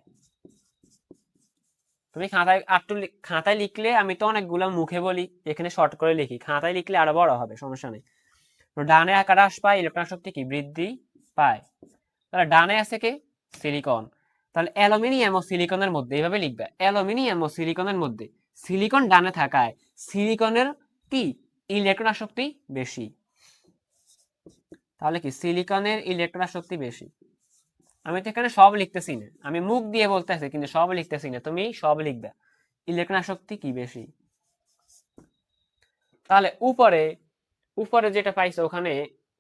তুমি খাতায় লিখলে, আমি তো অনেকগুলো মুখে বলি, এখানে শর্ট করে লিখি। খাতায় লিখলে আরো বড় হবে, সমস্যা নেই। তো ডানে আকার হ্রাস পায়, ইলেকট্রন আসক্তি কি বৃদ্ধি পায়। তাহলে ডানে আছে কে? সিলিকন। তাহলে অ্যালুমিনিয়াম ও সিলিকনের মধ্যে এইভাবে লিখবে, অ্যালুমিনিয়াম ও সিলিকনের মধ্যে সিলিকন ডানে থাকায় সিলিকনের কি ইলেকট্রন আসক্তি বেশি। তাহলে কি সিলিকনের ইলেকট্রন আসক্তি বেশি। আমি তো এখানে সব লিখতেছি না, আমি মুখ দিয়ে বলতেছি কিন্তু সব লিখতেছি না, তুমি সব লিখবে। ইলেকট্রন আসক্তি কি বেশি। তাহলে উপরে উপরে যেটা পাইছো ওখানে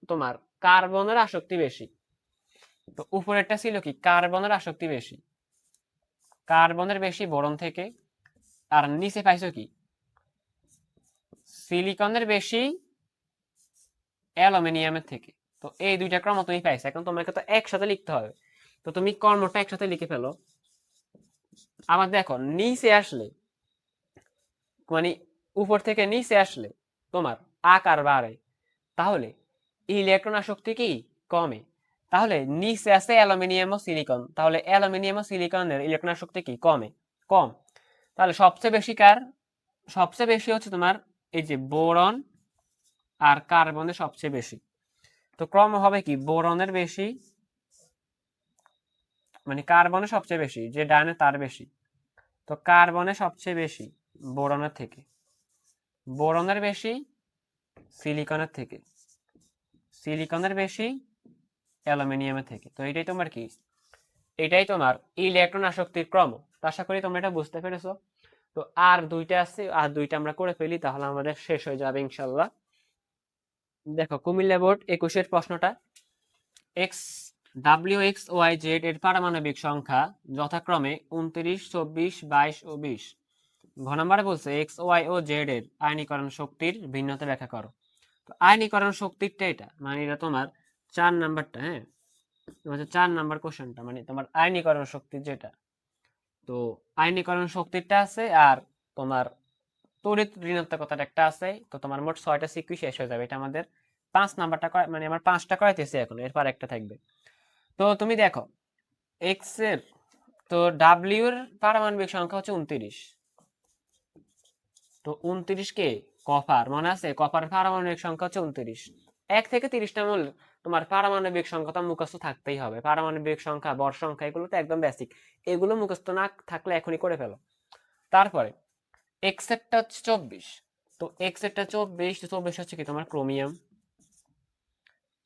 তোমার কার্বনের আসক্তি বেশি। তো উপরেরটা ছিল কি কার্বনের আসক্তি বেশি, কার্বনের বেশি বোরন থেকে। আর নিচে পাইছো কি সিলিকনের বেশি অ্যালুমিনিয়ামের থেকে। তো এই দুইটা ক্রম তুমি পাইছো, এখন তোমাকে তো একসাথে লিখতে হবে। তো তুমি কর্মটা একসাথে লিখে ফেলো। আবার দেখো নিচে আসলে মানে উপর থেকে নিচে আসলে তোমার আকার বাড়ে, তাহলে ইলেকট্রন আসক্তি কি কমে। তাহলে নিচে আছে অ্যালুমিনিয়াম ও সিলিকন, তাহলে অ্যালুমিনিয়াম ও সিলিকনের ইলেকট্রন আসক্তি কি কমে। কম। তাহলে সবচেয়ে বেশি কার? সবচেয়ে বেশি হচ্ছে তোমার এই যে বোরন আর কার্বনের সবচেয়ে বেশি। তো ক্রম হবে কি, বোরনের বেশি, মানে কার্বনের সবচেয়ে বেশি, যে ডানে তার বেশি। তো কার্বনের সবচেয়ে বেশি বোরনের থেকে, বোরনের বেশি সিলিকনের থেকে, সিলিকনের বেশি অ্যালুমিনিয়ামের থেকে। তো এটাই তোমার কি, এটাই তোমার ইলেকট্রন আসক্তির ক্রম। তো আশা করি তোমরা এটা বুঝতে পেরেছো। তো আর দুইটা আছে, আর দুইটা আমরা করে ফেলি, তাহলে আমাদের শেষ হয়ে যাবে ইনশাল্লাহ। দেখো কুমিল্লা বোর্ড 21-এর প্রশ্নটা, এক্স WXY Z এর পারমাণবিক সংখ্যা যথাক্রমে 29, 24, 22 ও 20। ঘ নম্বরে বলছে এক্স ওয়াই ও জেড এর আয়নীকরণ শক্তির ভিন্নতা ব্যাখ্যা করো। তো আয়নীকরণ শক্তিটা এটা, মানে এটা তোমার 4 নাম্বারটা, হ্যাঁ, তোমার 4 নাম্বার কোশ্চেনটা, মানে তোমার আয়নীকরণ শক্তি যেটা। তো আয়নীকরণ শক্তিটা আছে, আর তোমার তড়িৎ ঋণাত্মকতার একটা আছে। তো তোমার মোট 6টা সিকিউ শেষ হয়ে যাবে। এটা আমাদের 5 নাম্বারটা, মানে আমার 5টা করাইতেছে এখন, এরপর একটা থাকবে। তো তুমি দেখো এক্স এর, তো ডাব্লিউ এর পারমাণবিক সংখ্যা হচ্ছে 29। তো 29 কে কপার, মনে আছে কপার পারমাণবিক সংখ্যা হচ্ছে 29। 1 থেকে 30টা মূল তোমার পারমাণবিক সংখ্যা তো মুখস্থ থাকতেই হবে। পারমাণবিক সংখ্যা, ভর সংখ্যা, এগুলো তো একদম বেসিক, এগুলো মুখস্থ না থাকলে এখনই করে ফেলো। তারপরে এক্স এরটা হচ্ছে 24। তো এক্স এরটা 24, 24 হচ্ছে কি তোমার ক্রোমিয়াম।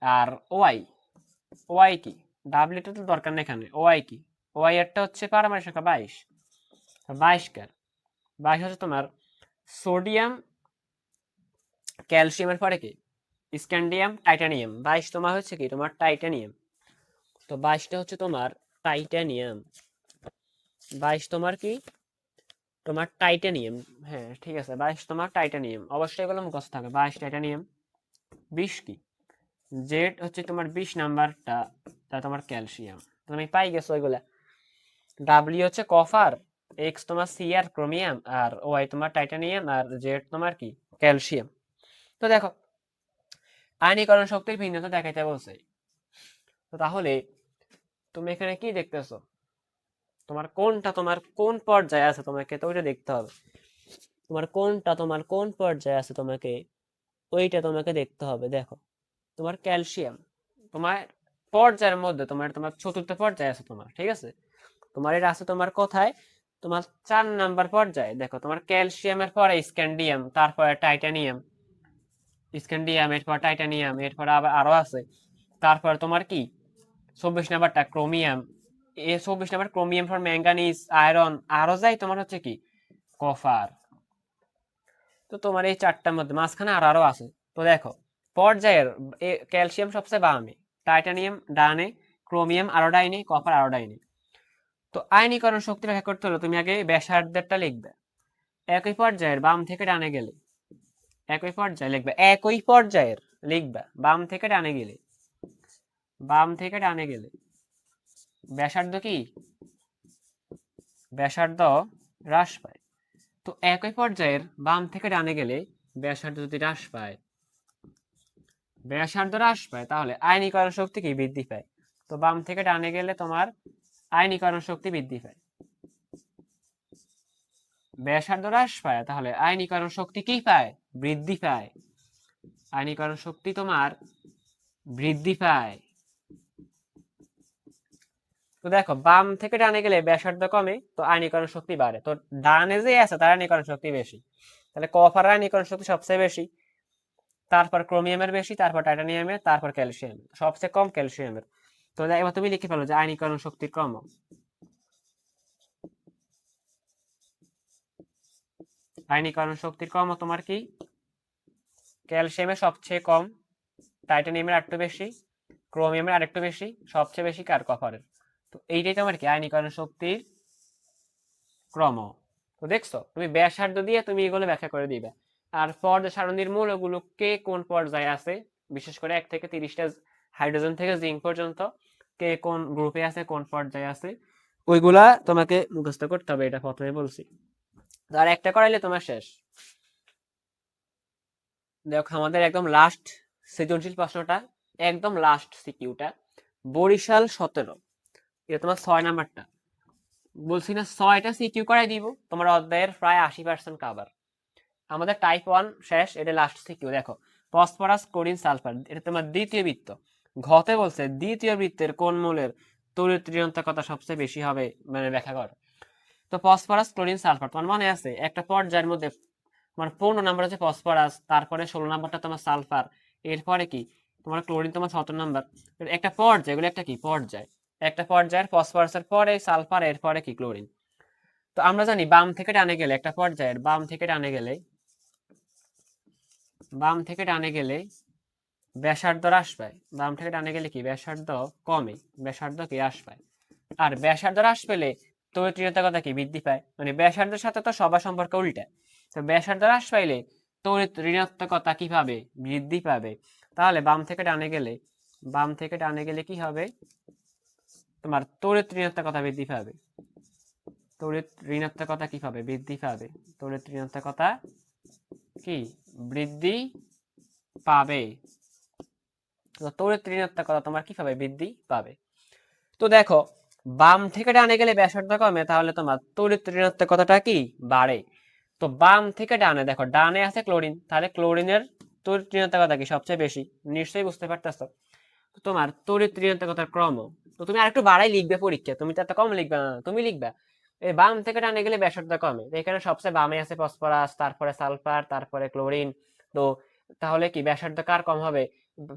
আর ওয়াই, ওয়াই কি, ডাব্লিউটা তো দরকার নেই এখানে, ওয়াই কি, ওয়াই এরটা হচ্ছে পারমাণবিক সংখ্যা 22। 22 কার, 22 হচ্ছে তোমার সোডিয়াম, ক্যালসিয়ামের পরে কি স্ক্যান্ডিয়াম, টাইটানিয়াম। 22 তোমার হচ্ছে কি তোমার টাইটানিয়াম। তো 22টা হচ্ছে তোমার টাইটানিয়াম। 22 তোমার কি তোমার টাইটানিয়াম। হ্যাঁ ঠিক আছে, 22 তোমার টাইটানিয়াম, অবশ্যই এগুলো মুখস্থ থাকে। 22 টাইটানিয়াম। 20 কি জেড হচ্ছে তোমার 20 নাম্বারটা, তা তোমার ক্যালসিয়াম। তুমি পাই গেছো ওইগুলা। ডাব্লিউ হচ্ছে কপার, এক্স তোমার সি আর ক্রোমিয়াম, আর ওয়াই তোমার টাইটানিয়াম, আর জেড তোমার কি ক্যালসিয়াম। তো দেখো আয়নীকরণ শক্তির ভিন্নতা দেখাইতে বলছে। তো তাহলে তুমি এখানে কি দেখতেছো, তোমার কোনটা তোমার কোন পর্যায়ে আছে তোমাকে তো ওইটা দেখতে হবে। তোমার কোনটা তোমার কোন পর্যায়ে আছে তোমাকে ওইটা তোমাকে দেখতে হবে। দেখো তোমার ক্যালসিয়াম তোমার পর্যায়ের মধ্যে, তোমার তোমার চতুর্থ পর্যায়ে আছে তোমার, ঠিক আছে। তোমার এটা আছে তোমার কোথায়, তোমার 4 নাম্বার পর্যায়ে। দেখো তোমার ক্যালসিয়ামের পরে স্ক্যান্ডিয়াম, তারপরে টাইটানিয়াম, স্ক্যান্ডিয়াম এরপর টাইটানিয়াম, এরপর আবার আরো আছে। তারপর তোমার কি 24 নাম্বারটা chromium, 24 number chromium for manganese, iron, আরো যাই তোমার হচ্ছে কি কপার। তো তোমার এই 4টার মধ্যে মাঝখানে আরো আছে। তো দেখো পর্যায়ের ক্যালসিয়াম সবচেয়ে বামে, টাইটানিয়াম ডানে, ক্রোমিয়াম আরো ডাইনে, কপার আরো ডাইনে। তো আয়নীকরণ শক্তি ব্যাখ্যা করতে হলে তুমি আগে ব্যাসার্ধেরটা লিখবে। একই পর্যায়ের বাম থেকে ডানে গেলে, একই পর্যায়ে লিখবে, একই পর্যায়ের লিখবে বাম থেকে ডানে গেলে, বাম থেকে ডানে গেলে ব্যাসার্ধ কি, ব্যাসার্ধ হ্রাস পায়। তো একই পর্যায়ের বাম থেকে ডানে গেলে ব্যাসার্ধ যদি হ্রাস পায়, ব্যাসার্ধ হ্রাস পায়, তাহলে আয়নীকরণ শক্তি কি বৃদ্ধি পায়। তো বাম থেকে ডানে গেলে তোমার আয়নীকরণ শক্তি বৃদ্ধি পায়, ব্যাসার্ধ হ্রাস পায়, তাহলে আয়নীকরণ শক্তি কি পায়, বৃদ্ধি পায়। আয়নীকরণ শক্তি তোমার বৃদ্ধি পায়। তো দেখো বাম থেকে ডানে গেলে ব্যাসার্ধ কমে, তো আয়নীকরণ শক্তি বাড়ে। তো ডানে যে আছে তার আয়নীকরণ শক্তি বেশি, তাহলে কপার আয়নীকরণ শক্তি সবচেয়ে বেশি, তারপর ক্রোমিয়ামের বেশি, তারপর টাইটানিয়ামের, তারপর ক্যালসিয়ামের, সবচেয়ে কম ক্যালসিয়ামের। তো এবার তুমি লিখে ফেলো যে আয়নীকরণ শক্তির ক্রম, আয়নীকরণ শক্তির ক্রম তোমার কি ক্যালসিয়ামের সবচেয়ে কম, টাইটানিয়ামের আরেকটু বেশি, ক্রোমিয়ামের আরেকটু বেশি, সবচেয়ে বেশি কার কপারের। তো এইটাই তোমার কি আয়নীকরণ শক্তির ক্রম। তো দেখছো তুমি ব্যাসার্ধ দিয়ে তুমি এগুলো ব্যাখ্যা করে দিবে। আর পর্যায় সারণীর মূলগুলো কে কোন পর্যায়ে আছে, বিশেষ করে 1 থেকে 30টা হাইড্রোজেন থেকে জিঙ্ক পর্যন্ত কে কোন গ্রুপে আছে, কোন পর্যায়ে আছে, ওইগুলা তোমাকে মুখস্থ করতে হবে, এটা প্রথমে বলছি। আর একটা করাইলে তোমার শেষ। দেখো আমাদের একদম লাস্ট সৃজনশীল প্রশ্নটা, একদম লাস্ট সিকিউটা, বরিশাল 17, এটা তোমার 6 নাম্বারটা। বলছি না 6টা সিকিউ করাই দিব, তোমার অধ্যায়ের প্রায় 80% কভার। আমাদের টাইপ 1 শেষ, এটা লাস্ট সিকিউ। দেখো, ফসফরাস ক্লোরিন সালফার, এটা তোমার দ্বিতীয় বৃত্ত। ঘতে বলছে দ্বিতীয় বৃত্তের কোন মূলের তড়িৎ ঋণাত্মকতা সবচেয়ে বেশি হবে, মানে ব্যাখ্যা কর। তো ফসফরাস ক্লোরিন সালফার তোমার মনে আছে একটা পর্যায়ের মধ্যে তোমার 15 নাম্বার হচ্ছে ফসফরাস, তারপরে 16 নাম্বারটা তোমার সালফার, এরপরে কি তোমার ক্লোরিন তোমার 17 নাম্বার। একটা পর্যায়, এগুলো একটা কি পর্যায়, একটা পর্যায়ের ফসফরাসের পরে সালফার, এরপরে কি ক্লোরিন। তো আমরা জানি বাম থেকে ডানে গেলে, একটা পর্যায়ের বাম থেকে ডানে গেলে, বাম থেকে ডানে গেলে ব্যাসার্ধ হ্রাস পায়। বাম থেকে ডানে গেলে কি ব্যাসার্ধ কমে, ব্যাসার্ধ কি হ্রাস পায়। আর ব্যাসার্ধ হ্রাস পেলে তড়িৎ ঋণাত্মকতা কি বৃদ্ধি পায়, মানে ব্যাসার্ধের সাথে তো সবার সম্পর্ক উল্টা। তো ব্যাসার্ধ হ্রাস পাইলে তড়িৎ ঋণাত্মকতা কি পাবে, বৃদ্ধি পাবে। তাহলে বাম থেকে ডানে গেলে, বাম থেকে ডানে গেলে কি হবে, তোমার তড়িৎ ঋণাত্মকতা বৃদ্ধি পাবে। তড়িৎ ঋণাত্মকতা কি পাবে, বৃদ্ধি পাবে। তড়িৎ ঋণাত্মকতা কি বৃদ্ধি পাবে। তো তড়িৎ ঋণাত্মকতা তোমার কি পাবে, বৃদ্ধি পাবে। তো দেখো, বাম থেকে ডানে গেলে ব্যাসার্ধ কমে, তাহলে তোমার তড়িৎ ঋণাত্মকতাটা কি বাড়ে। তো বাম থেকে ডানে, দেখো ডানে আছে ক্লোরিন, তাহলে ক্লোরিনের তড়িৎ ঋণাত্মকতা কি সবচেয়ে বেশি, নিশ্চয়ই বুঝতে পারতেছো। তোমার তড়িৎ ঋণাত্মকতার ক্রম, তো তুমি আরেকটু বাড়াই লিখবে পরীক্ষা, তুমি তো এত কম লিখবে না, তুমি লিখবা এই বাম থেকে ডানে গেলে ব্যাসার্ধ কমে, তো এখানে সবচেয়ে বামে আছে ফসফরাস, তারপরে সালফার, তারপরে ক্লোরিন। তো তাহলে কি ব্যাসার্ধ কার কম হবে,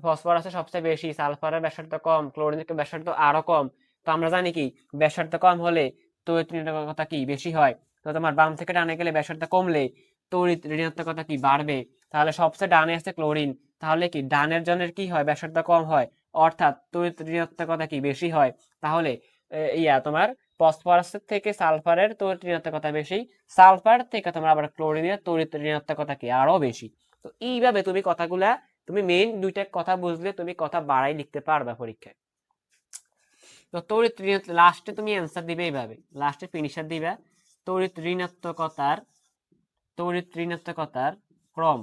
ফসফরাসের সবচেয়ে বেশি, সালফারের ব্যাসার্ধ কম, ক্লোরিনের ব্যাসার্ধ আরো কম। তো আমরা জানি কি ব্যাসার্ধ কম হলে তড়িৎ ঋণাত্মকতা কি বেশি হয়। তো তোমার বাম থেকে ডানে গেলে ব্যাসার্ধ কমলে তড়িৎ ঋণাত্মকতা কি বাড়বে। তাহলে সবচেয়ে ডানে আছে ক্লোরিন, তাহলে কি ডানের জনের কি হয়, ব্যাসার্ধ কম হয়, অর্থাৎ তড়িৎ ঋণাত্মকতা কি বেশি হয়। তাহলে তোমার ফসফরাসের থেকে সালফারের তড়িৎ ঋণাত্মকতা বেশি, সালফার থেকে তোমার আবার ক্লোরিনের তড়িৎ ঋণাত্মকতা কি আরো বেশি। তো এইভাবে তুমি কথাগুলা, তুমি মেইন দুইটা কথা বুঝলে তুমি কথা বাড়াই লিখতে পারবা পরীক্ষায়। তো তড়িৎ লাস্টে তুমি অ্যান্সার দিবে এইভাবে, লাস্টে ফিনিশার দিবে তড়িৎ ঋণাত্মকতার, তড়িৎ ঋণাত্মকতার ক্রম।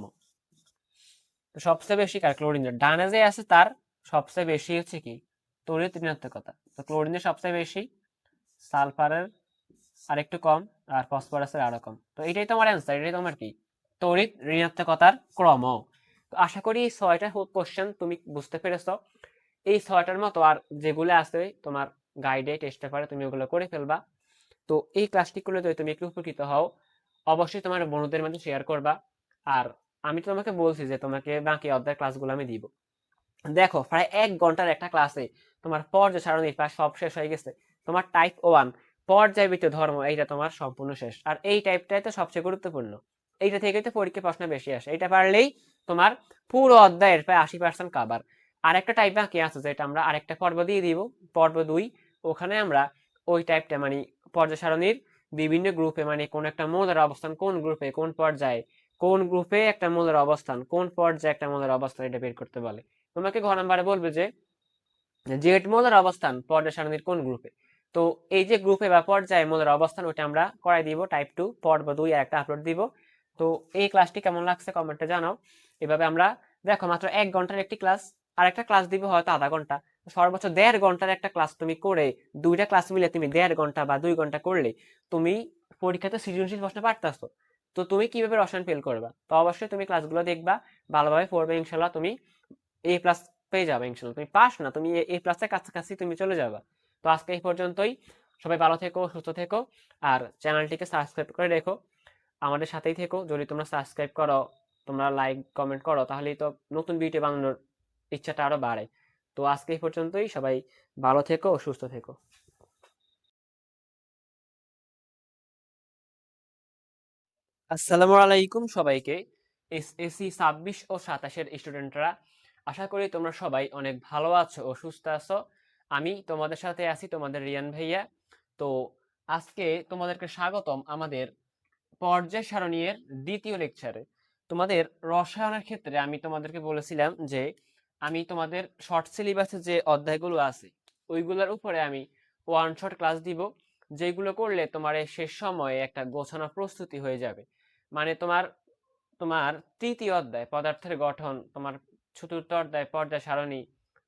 তো সবচেয়ে বেশি কার, ক্লোরিনের। ডানে যে আছে তার সবচেয়ে বেশি হচ্ছে কি তড়িৎ ঋণাত্মকতা। তো ক্লোরিনের সবচেয়ে বেশি, সালফারের আর একটু কম, আর ফসফরাসের আরো কম। তো এটাই তোমার অ্যান্সার, এটাই তোমার কি তড়িৎ ঋণাত্মকতার ক্রম। তো আশা করি এই 6টা কোশ্চেন তুমি বুঝতে পেরেছো। এই 6টার মতো আর যেগুলো আছে তোমার গাইডে, টেস্ট পেপারে, তুমি ওগুলো করে ফেলবা। তো এই ক্লাসটি করলে যদি তুমি একটু উপকৃত হও, অবশ্যই তোমার বন্ধুদের মধ্যে শেয়ার করবা। আর আমি তোমাকে বলছি যে তোমাকে বাকি অধ্যায় ক্লাসগুলো আমি দিব। দেখো, প্রায় 1 ঘন্টার একটা ক্লাসে তোমার পর্যায় সারণীর প্রায় সব শেষ হয়ে গেছে। তোমার টাইপ 1 পর্যায়বৃত্ত ধর্ম, এইটা তোমার সম্পূর্ণ শেষ। আর এই টাইপটাই তো সবচেয়ে গুরুত্বপূর্ণ, এইটা থেকে তো পরীক্ষা প্রশ্ন বেশি আসে, এটা পারলেই তোমার পুরো অধ্যায়ের প্রায় 80% কাভার। আর একটা টাইপ বাকি আছে, যেটা আমরা আরেকটা পর্ব দিয়ে দিব, পর্ব 2। ওখানে আমরা ওই টাইপটা মানে পর্যায় সারণীর বিভিন্ন গ্রুপে, মানে কোন একটা মৌলের অবস্থান কোন গ্রুপে, কোন পর্যায়ে, কোন গ্রুপে একটা মৌলের অবস্থান, কোন পর্যায়ে একটা মৌলের অবস্থান, এটা বের করতে বলে। তোমাকে ঘ নাম্বারে বলবে যে জেড মৌলের অবস্থান পর্যায় সারণীর কোন গ্রুপে। তো এই যে গ্রুপে বা পর্যায়ে মৌলের অবস্থান, ওটা আমরা করাই দিব টাইপ 2 পর্ব 2 আর একটা আপলোড দিব। তো এই ক্লাসটি কেমন লাগছে কমেন্টে জানাও। এভাবে আমরা, দেখো মাত্র 1 ঘন্টার একটি ক্লাস, আর একটা ক্লাস দিব হয়তো আধা ঘন্টা, সর্বোচ্চ 1.5 ঘন্টার একটা ক্লাস তুমি করে, দুইটা ক্লাস মিলে তুমি 1.5 ঘন্টা বা 2 ঘন্টা করলে তুমি পরীক্ষাতে সৃজনশীল প্রশ্ন পারতাছো। তো তুমি কিভাবে রসায়ন ফেল করবা, তো অবশ্যই তুমি ক্লাসগুলো দেখবা, ভালোভাবে পড়বে, ইনশাল্লাহ তুমি A+ পেয়ে যাবে। ইনশাল্লাহ তুমি পাস না, তুমি A+-এর কাছাকাছি তুমি চলে যাবা। তো আজকে এই পর্যন্তই, সবাই ভালো থেকো, সুস্থ থেকো, আর চ্যানেলটিকে সাবস্ক্রাইব করে রেখো, আমাদের সাথেই থেকো। যদি তোমরা সাবস্ক্রাইব করো, তোমরা লাইক কমেন্ট করো, তাহলেই তো নতুন ভিডিও বানানোর ইচ্ছাটা আরো বাড়ে। তো আজকে এই পর্যন্তই, সবাই ভালো থেকো, সুস্থ থেকো। আসসালামু আলাইকুম সবাইকে। এসএসসি 26 ও 27-এর স্টুডেন্টরা, আশা করি তোমরা সবাই অনেক ভালো আছো ও সুস্থ আছো। আমি তোমাদের সাথে আছি, তোমাদের রিয়ান ভাইয়া। তো আজকে তোমাদেরকে স্বাগতম আমাদের পর্যায় সারণীর দ্বিতীয় লেকচারে। তোমাদের রসায়নের ক্ষেত্রে আমি তোমাদেরকে বলেছিলাম যে আমি তোমাদের শর্ট সিলেবাসে যে অধ্যায়গুলো আছে ওইগুলোর উপরে আমি ওয়ান শট ক্লাস দিব, যেগুলো করলে তোমার এই শেষ সময়ে একটা গোছানো প্রস্তুতি হয়ে যাবে। মানে তোমার তোমার তৃতীয় অধ্যায় পদার্থের গঠন, তোমার চতুর্থ অধ্যায় পর্যায় সারণী,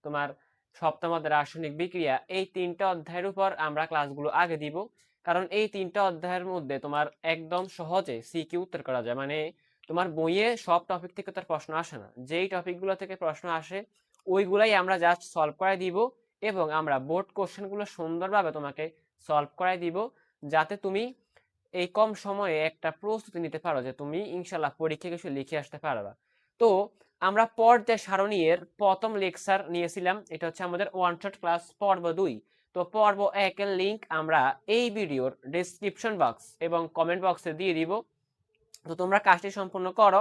তোমার সপ্তম অধ্যায়ের রাসায়নিক বিক্রিয়া, এই 3টা অধ্যায়ের উপর আমরা ক্লাসগুলো আগে দিব, কারণ এই 3টা অধ্যায়ের মধ্যে তোমার একদম সহজে সিকিউ উত্তর করা যায়। মানে তোমার বইয়ে সব টপিক থেকে তার প্রশ্ন আসে না, যেই টপিকগুলো থেকে প্রশ্ন আসে ওইগুলাই আমরা জাস্ট সলভ করাই দিব, এবং আমরা বোর্ড কোশ্চেনগুলো সুন্দরভাবে তোমাকে সলভ করাই দিব, যাতে তুমি এই কম সময়ে একটা প্রস্তুতি নিতে পারো যে তুমি ইনশাল্লাহ পরীক্ষা কিছু লিখে আসতে পারবা। তো আমরা পর্যায় সারণী এর প্রথম লেকচার নিয়েছিলাম, এটা হচ্ছে আমাদের ওয়ান শট ক্লাস পর্ব 2। তো পর্ব 1 এর লিংক আমরা এই ভিডিওর ডেসক্রিপশন বক্স এবং কমেন্ট বক্সে দিয়ে দিব। তো তোমরা কাজটি সম্পূর্ণ করো,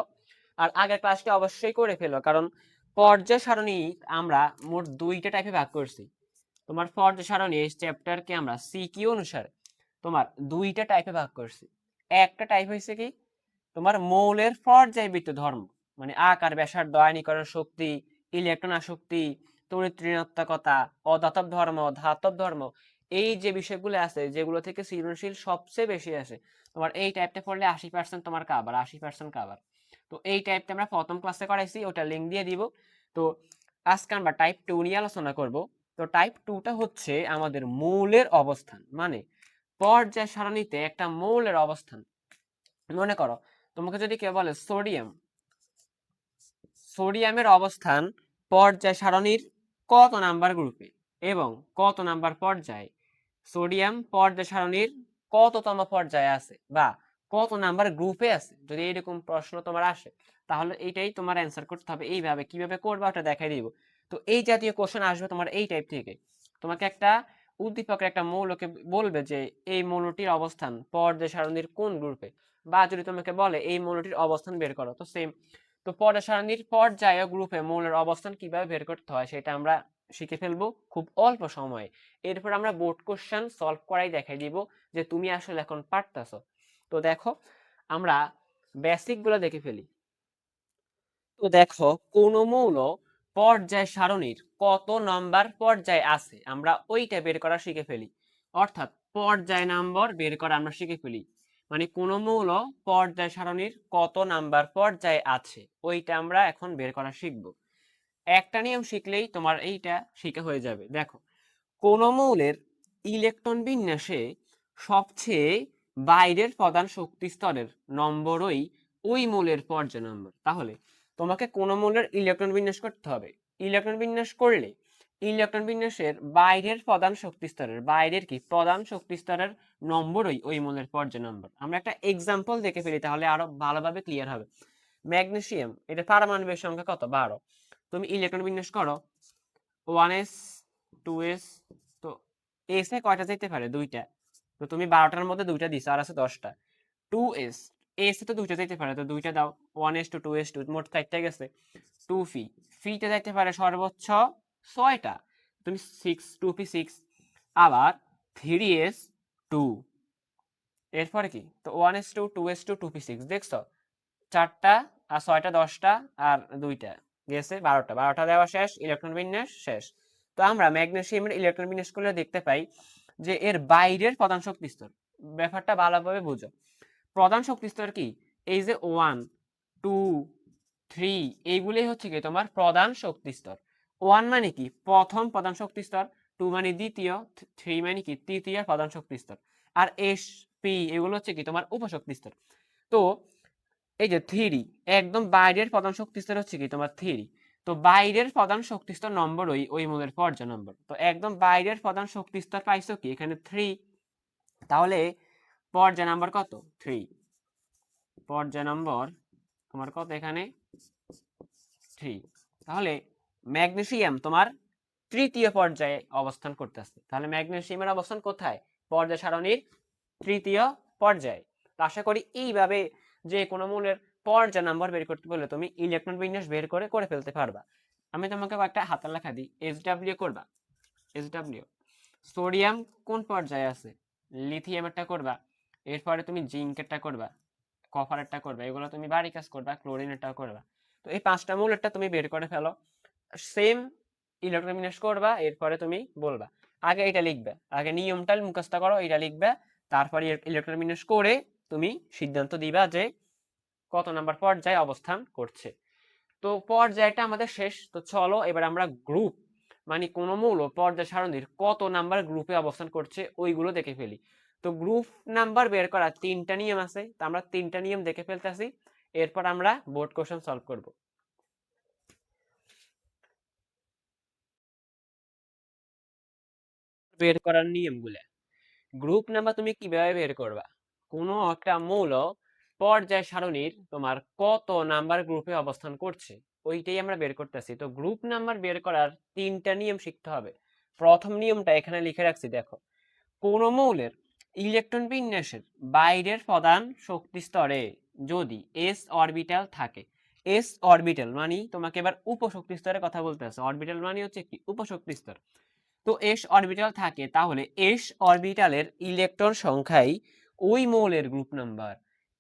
আর আগের ক্লাসটি অবশ্যই করে ফেলো, কারণ পর্যায় সারণী আমরা মোট 2টা টাইপে ভাগ করছি। তোমার পর্যায় সারণী এই চ্যাপ্টারকে আমরা সিকিউ অনুসারে তোমার 2টা টাইপে ভাগ করছি। একটা টাইপ হয়েছে কি তোমার মৌলের পর্যায়বৃত্ত ধর্ম, মানে আকার, ব্যাসার্ধ, আয়নীকরণ শক্তি, ইলেকট্রন আসক্তি, তড়িৎ ঋণাত্মকতা, অধাতব ধর্ম, ধাতব ধর্ম, এই যে বিষয়গুলো আছে যেগুলো থেকে সৃজনশীল সবচেয়ে বেশি আসে, তোমার এই টাইপটা পড়লে 80% তোমার কাভার, 80% কাভার। তো এই টাইপটা আমরা প্রথম ক্লাসে করাইছি, ওটা লিঙ্ক দিয়ে দিব। তো আজকে আমরা টাইপ 2 নিয়ে আলোচনা করব। তো টাইপ 2টা হচ্ছে আমাদের মৌলের অবস্থান, মানে পর্যায় সারণীতে একটা মৌলের অবস্থান। মনে করো তোমাকে যদি কেউ বলে সোডিয়ামের অবস্থান পর্যায় সারণীর কত নাম্বার গ্রুপে এবং কত নাম্বার পর্যায়ে, সোডিয়াম পর্যায় সারণীর কততম পর্যায়ে আছে বা কত নাম্বার গ্রুপে আছে, যদি এরকম প্রশ্ন তোমার আসে তাহলে এইটাই তোমার অ্যান্সার করতে হবে। এইভাবে কিভাবে করবা ওটা দেখাই দিব। তো এই জাতীয় কোশ্চেন আসবে তোমার এই টাইপ থেকে। তোমাকে একটা উদ্দীপকের একটা মৌলকে বলবে যে এই মৌলটির অবস্থান পর্যায় সারণীর কোন গ্রুপে, বা যদি তোমাকে বলে এই মৌলটির অবস্থান বের করো, তো সেম। তো পর্যায় সারণীর পর্যায় গ্রুপে মৌলের অবস্থান কিভাবে বের করতে হয় সেটা আমরা শিখে ফেলবো খুব অল্প সময়ে। এরপর আমরা বোর্ড কোশ্চেন সলভ করাই দেখাই দিব যে তুমি আসলে এখন পারতেছো। তো দেখো আমরা বেসিক গুলো দেখে ফেলি। তো দেখো কোন মৌল পর্যায় সারণীর কত নম্বর পর্যায়ে আছে আমরা ওইটা বের করা শিখে ফেলি, অর্থাৎ পর্যায় নাম্বার বের করা আমরা শিখে ফেলি। মানে কোন মৌল পর্যায় সারণীর কত নাম্বার পর্যায়ে আছে ওইটা আমরা এখন বের করা শিখবো। একটা নিয়ম শিখলেই তোমার এইটা শিখা হয়ে যাবে। দেখো কোন মৌলের ইলেকট্রন বিন্যাসে সবচেয়ে বাইরের প্রধান শক্তি স্তরের নম্বরই ওই মৌলের পর্যায় নম্বর। তাহলে তোমাকে কোন মৌলের ইলেকট্রন বিন্যাস করতে হবে, ইলেকট্রন বিন্যাস করলে ইলেকট্রন বিন্যাসের বাইরের প্রধান শক্তি স্তরের, বাইরের কি প্রধান শক্তি স্তরের নম্বরই ওই মৌলের পর্যায় নম্বর। আমরা একটা এক্সাম্পল দেখে ফেলি তাহলে আরো ভালোভাবে ক্লিয়ার হবে। ম্যাগনেসিয়াম, এটা পারমাণবিক সংখ্যা কত, 12। তুমি ইলেকট্রন বিন্যাস করো 1s 2s, তো এস এ কয়টা যেতে পারে, 2টা। তো তুমি 12টার মধ্যে 2টা দিছো, আর আছে 10টা। 2s, এস এ তো 2টা যেতে পারে, তো 2টা দাও। 1s টু 2s টু, মোট 4টা গেছে। 2 ফি, ফিতে যাইতে পারে সর্বোচ্চ 6টা, তুমি 6, 2 ফি 6। আবার 3s 2, এরপরে কি, তো 1s টু 2s টু 2 ফি 6, দেখছো 4টা আর 6টা 10টা, আর 2টা গেছে 12টা। 12টা দেওয়া শেষ, ইলেকট্রন বিন্যাস শেষ। তো আমরা ম্যাগনেসিয়ামের ইলেকট্রন বিন্যাস করলে দেখতে পাই যে এর বাইরের প্রধান শক্তি স্তর, ব্যাপারটা ভালোভাবে বুঝো। প্রধান শক্তি স্তর কি, এই যে 1 2 3 এইগুলি হচ্ছে কি তোমার প্রধান শক্তি স্তর। 1 মানে কি প্রথম প্রধান শক্তি স্তর, 2 মানে দ্বিতীয়, 3 মানে কি তৃতীয় প্রধান শক্তি স্তর, আর এস পি এগুলো হচ্ছে কি তোমার উপশক্তি স্তর। তো এই যে 3 একদম বাইরের প্রধান শক্তি স্তর হচ্ছে কি তোমার 3। তো বাইরের প্রধান শক্তি স্তর নম্বর ওই মৌলের পর্যায় নম্বর। তো একদম বাইরের প্রধান শক্তি স্তর পাইছো কি এখানে 3, তাহলে পর্যায় নাম্বার কত, 3। পর্যায় নম্বর তোমার কত এখানে, 3। তাহলে ম্যাগনেসিয়াম তোমার তৃতীয় পর্যায়ে অবস্থান করতেছে। তাহলে ম্যাগনেসিয়ামের অবস্থান কোথায়, পর্যায় সারণীর তৃতীয় পর্যায়ে। তো আশা করি এইভাবে যে কোনো মৌলের পর্যায় নাম্বার বের করতে বললে তুমি ইলেকট্রন বিন্যাস বের করে করে ফেলতে পারবা। আমি তোমাকে একটা হাতের লেখা দিই, SW করবা। SW, সোডিয়াম কোন পর্যায়ে আছে, লিথিয়ামেরটা করবা, এরপরে তুমি জিঙ্কেরটা করবা, কপারেরটা করবা, এগুলো তুমি বাড়ি কাজ করবা, ক্লোরিনেরটা করবা। তো এই 5টা মৌলেরটা তুমি বের করে ফেলো, সেম ইলেকট্রন বিন্যাস করবা, এরপরে তুমি বলবা। আগে এটা লিখবে, আগে নিয়মটা মুখস্থ করো, এটা লিখবে, তারপরে ইলেকট্রন বিন্যাস করে তুমি সিদ্ধান্ত দিবা যে কত নাম্বার পর্যায়ে অবস্থান করছে। তো পর্যায়টা আমাদের শেষ। তো চলো এবার আমরা গ্রুপ, মানে কোন মৌল পর্যায় সারণীর কত নাম্বার গ্রুপে অবস্থান করছে ওইগুলো দেখে ফেলি। তো গ্রুপ নাম্বার বের করার 3টা নিয়ম আছে, তো আমরা 3টা নিয়ম দেখে ফেলতেছি, এরপর আমরা বোর্ড কোশ্চেন সলভ করব। বের করার নিয়মগুলো, গ্রুপ নাম্বার তুমি কিভাবে বের করবা? কোনো একটা মৌল পর্যায় সারণীর তোমার কত নাম্বার গ্রুপে অবস্থান করছে ওইটাই আমরা বের করতেছি। তো গ্রুপ নাম্বার বের করার 3টা নিয়ম শিখতে হবে। প্রথম নিয়মটা এখানে লিখে রাখছি, দেখো। কোন মৌলের ইলেকট্রন বিন্যাসের বাইরের প্রধান শক্তি স্তরে যদি এস অরবিটাল থাকে, এস অরবিটাল মানে তোমাকে এবার উপশক্তি স্তরের কথা বলতে আছে, অরবিটাল মানে হচ্ছে কি উপশক্তি স্তর। তো এস অরবিটাল থাকে তাহলে এস অরবিটালের ইলেকট্রন সংখ্যাই ওই মৌলের গ্রুপ নাম্বার।